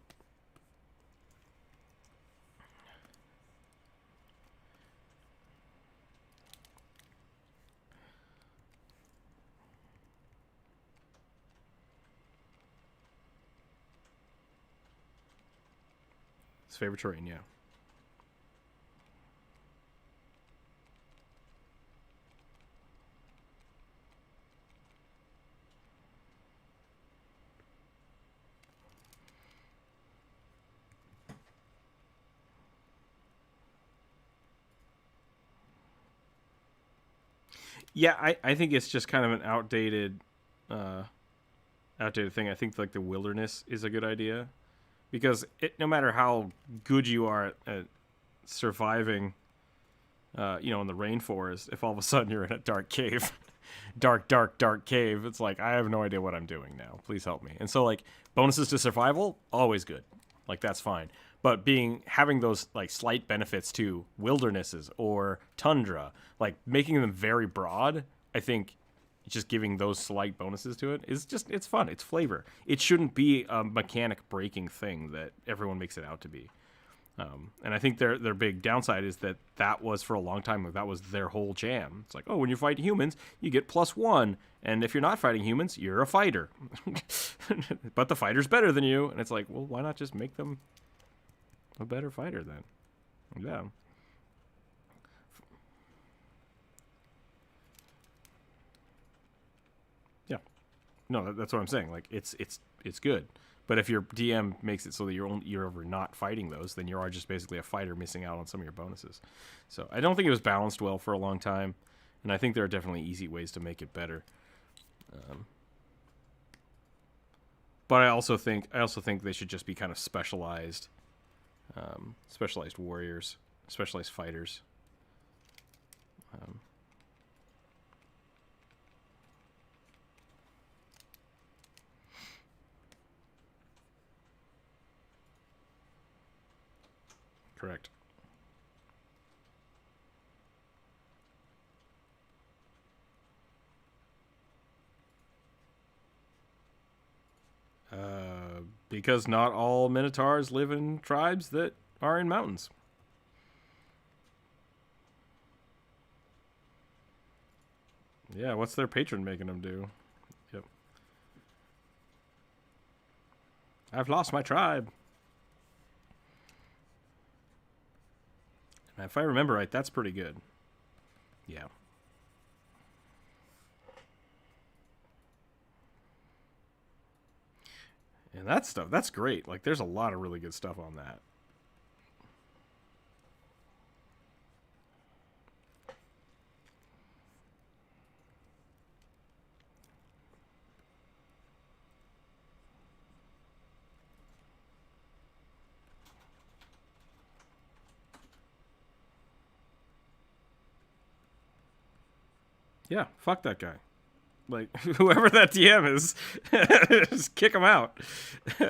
Speaker 1: His favorite terrain, yeah. Yeah, I think it's just kind of an outdated thing. I think like the wilderness is a good idea because no matter how good you are at surviving, in the rainforest, if all of a sudden you're in a dark cave, dark cave, it's like I have no idea what I'm doing now. Please help me. And so like bonuses to survival, always good. Like that's fine. But having those like slight benefits to wildernesses or tundra, like making them very broad, I think just giving those slight bonuses to it it's fun. It's flavor. It shouldn't be a mechanic breaking thing that everyone makes it out to be. And I think their big downside is that was for a long time, like, that was their whole jam. It's like, oh, when you fight humans, you get +1, and if you're not fighting humans, you're a fighter. But the fighter's better than you, and it's like, well, why not just make them a better fighter then? Yeah. Yeah. No, that's what I'm saying. Like it's good. But if your DM makes it so that you're over not fighting those, then you are just basically a fighter missing out on some of your bonuses. So I don't think it was balanced well for a long time, and I think there are definitely easy ways to make it better. But I also think they should just be kind of specialized warriors, specialized fighters. Correct. Because not all minotaurs live in tribes that are in mountains. Yeah, what's their patron making them do? Yep. I've lost my tribe. And if I remember right, that's pretty good. Yeah. And that stuff, that's great. Like, there's a lot of really good stuff on that. Yeah, fuck that guy. Like, whoever that DM is, just kick him out.
Speaker 2: No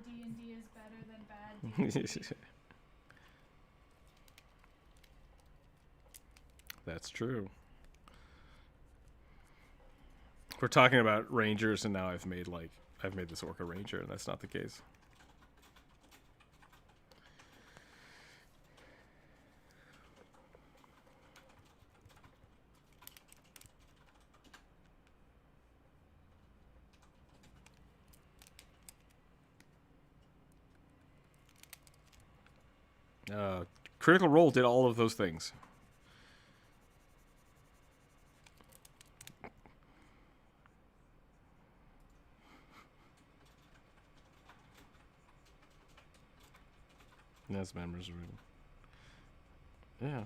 Speaker 2: D&D is better than bad D&D.
Speaker 1: That's true. We're talking about rangers, and now I've made this orca ranger, and that's not the case. Critical Role did all of those things. That's members. Yeah.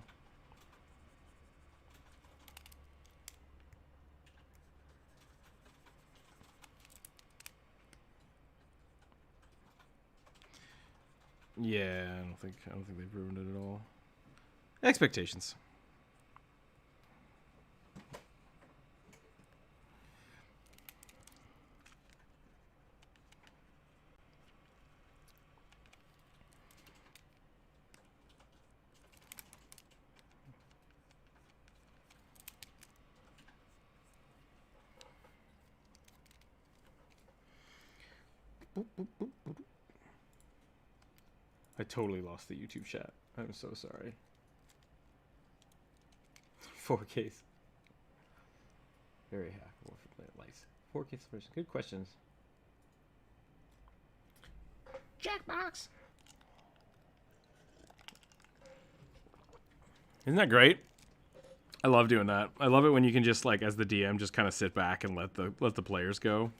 Speaker 1: Yeah, I don't think they've ruined it at all. Expectations. I totally lost the YouTube chat. I'm so sorry. 4Ks. Very hackable for player lights. 4K person. Good questions. Jackbox. Isn't that great? I love doing that. I love it when you can just like, as the DM, just kind of sit back and let the players go.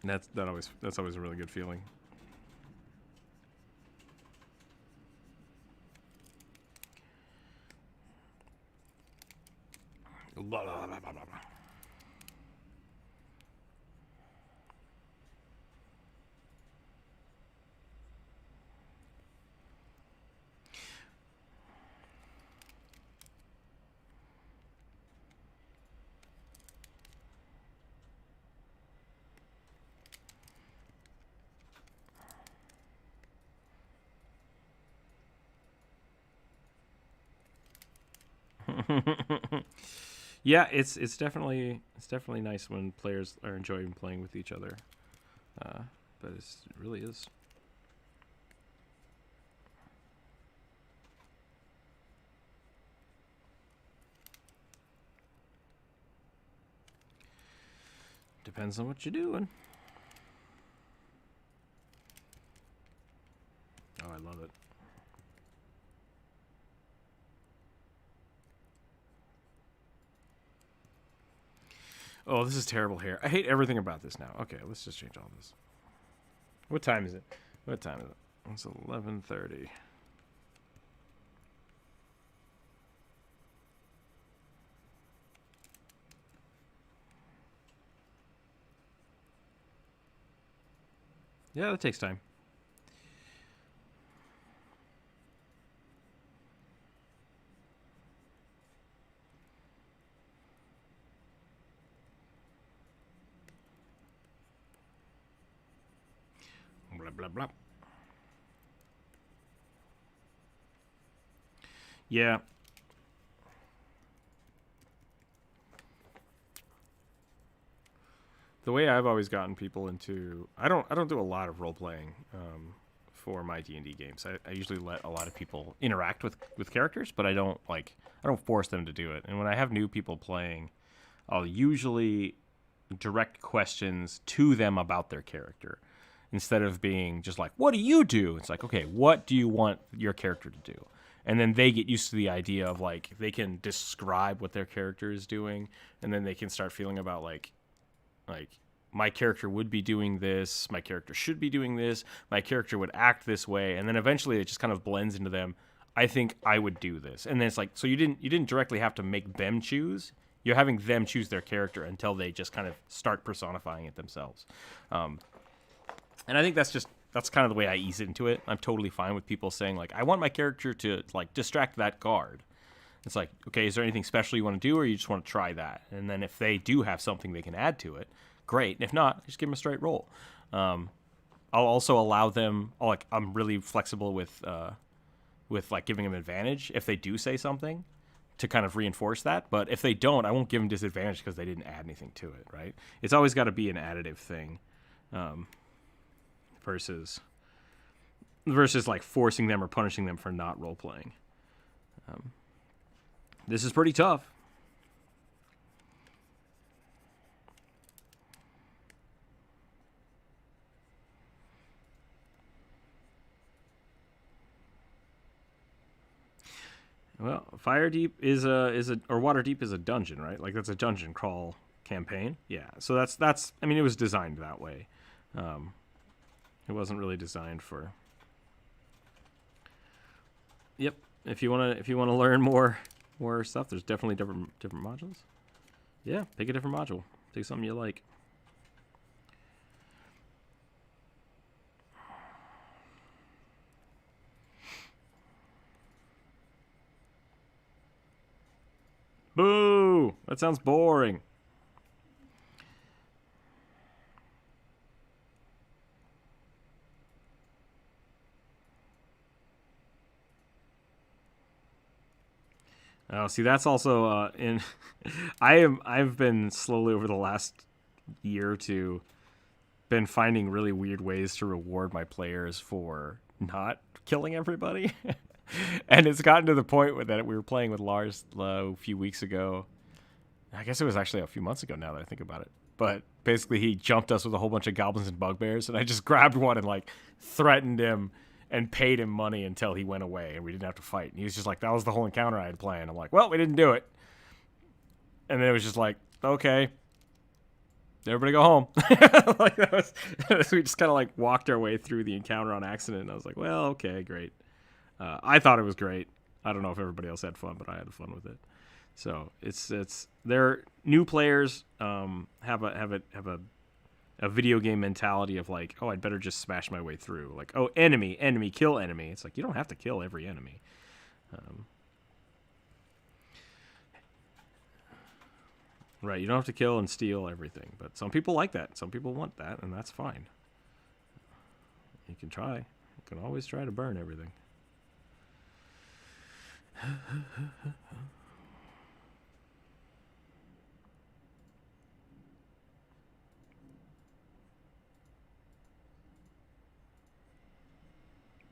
Speaker 1: And that's always a really good feeling. Blah, blah, blah, blah, blah. Yeah, it's definitely nice when players are enjoying playing with each other, but it really is. Depends on what you're doing. Oh, I love it. Oh, this is terrible hair. I hate everything about this now. Okay, let's just change all this. What time is it? What time is it? It's 11:30. Yeah, that takes time. Blah, blah, blah. Yeah. The way I've always gotten people into, I don't do a lot of role playing for my D&D games. I usually let a lot of people interact with characters, but I don't force them to do it. And when I have new people playing, I'll usually direct questions to them about their character instead of being just like, what do you do? It's like, okay, what do you want your character to do? And then they get used to the idea of like, they can describe what their character is doing, and then they can start feeling about like my character would be doing this, my character should be doing this, my character would act this way, and then eventually it just kind of blends into them. I think I would do this. And then it's like, so you didn't directly have to make them choose. You're having them choose their character until they just kind of start personifying it themselves. And I think that's kind of the way I ease into it. I'm totally fine with people saying like, I want my character to like distract that guard. It's like, okay, is there anything special you want to do, or you just want to try that? And then if they do have something they can add to it, great. And if not, just give them a straight roll. I'll also allow them. I'm really flexible with like giving them advantage if they do say something to kind of reinforce that. But if they don't, I won't give them disadvantage because they didn't add anything to it. Right? It's always got to be an additive thing, versus like forcing them or punishing them for not role playing. This is pretty tough. Well, Fire Deep is or Water Deep is a dungeon, right? Like that's a dungeon crawl campaign. Yeah. So that's I mean, it was designed that way. It wasn't really designed for. Yep. If you wanna learn more stuff, there's definitely different modules. Yeah, pick a different module. Pick something you like. Boo! That sounds boring. Oh, see, that's also in. I've been slowly over the last year or two been finding really weird ways to reward my players for not killing everybody. And it's gotten to the point with that we were playing with Lars a few weeks ago, I guess it was actually a few months ago now that I think about it. But basically he jumped us with a whole bunch of goblins and bugbears, and I just grabbed one and like threatened him and paid him money until he went away and we didn't have to fight. And he was just like, that was the whole encounter I had planned. I'm like, well, we didn't do it. And then it was just like, okay, everybody go home. Like that was, we just kind of like walked our way through the encounter on accident. And I was like, well, okay, great. I thought it was great. I don't know if everybody else had fun, but I had fun with it. So it's they're new players have a video game mentality of like, oh, I'd better just smash my way through. Like, oh, enemy, kill enemy. It's like, you don't have to kill every enemy. Right, you don't have to kill and steal everything. But some people like that. Some people want that, and that's fine. You can try. You can always try to burn everything.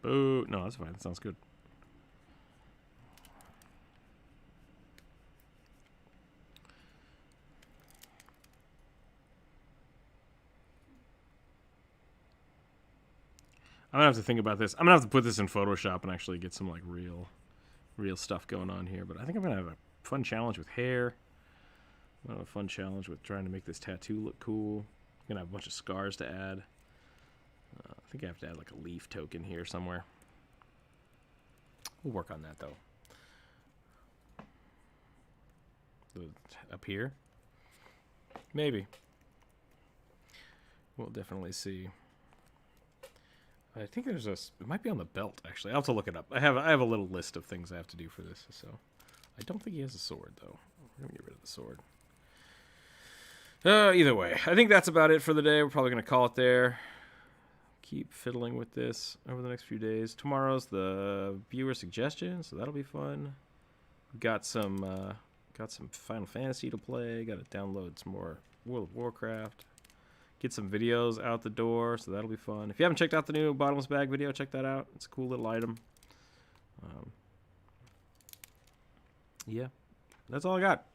Speaker 1: Boo. No, that's fine. That sounds good. I'm gonna have to think about this. I'm gonna have to put this in Photoshop and actually get some like real stuff going on here. But I think I'm gonna have a fun challenge with hair. I'm gonna have a fun challenge with trying to make this tattoo look cool. I'm gonna have a bunch of scars to add. I think I have to add like a leaf token here somewhere. We'll work on that though. Up here? Maybe. We'll definitely see. I think there's a. It might be on the belt actually. I'll have to look it up. I have a little list of things I have to do for this. So I don't think he has a sword though. We're gonna get rid of the sword. Either way, I think that's about it for the day. We're probably gonna call it there. Keep fiddling with this over the next few days. Tomorrow's the viewer suggestion, so that'll be fun. Got some Final Fantasy to play. Got to download some more World of Warcraft. Get some videos out the door, so that'll be fun. If you haven't checked out the new Bottomless Bag video, check that out. It's a cool little item. Yeah, that's all I got.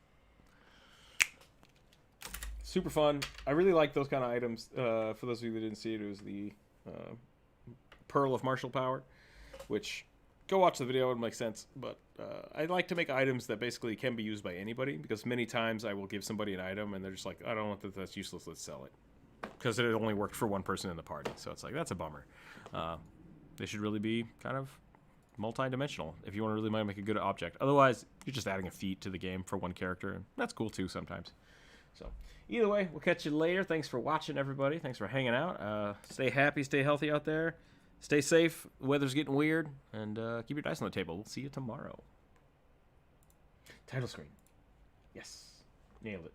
Speaker 1: Super fun. I really like those kind of items. For those of you that didn't see it, it was the Pearl of Martial Power, which, go watch the video, it would make sense. But I like to make items that basically can be used by anybody, because many times I will give somebody an item and they're just like, I don't want that, that's useless, let's sell it. Because it only worked for one person in the party. So it's like, that's a bummer. They should really be kind of multi-dimensional if you want to really make a good object. Otherwise, you're just adding a feat to the game for one character, and that's cool too sometimes. So either way, we'll catch you later. Thanks for watching, everybody. Thanks for hanging out. Stay happy, stay healthy out there. Stay safe. The weather's getting weird. And keep your dice on the table. We'll see you tomorrow. Title screen. Yes. Nailed it.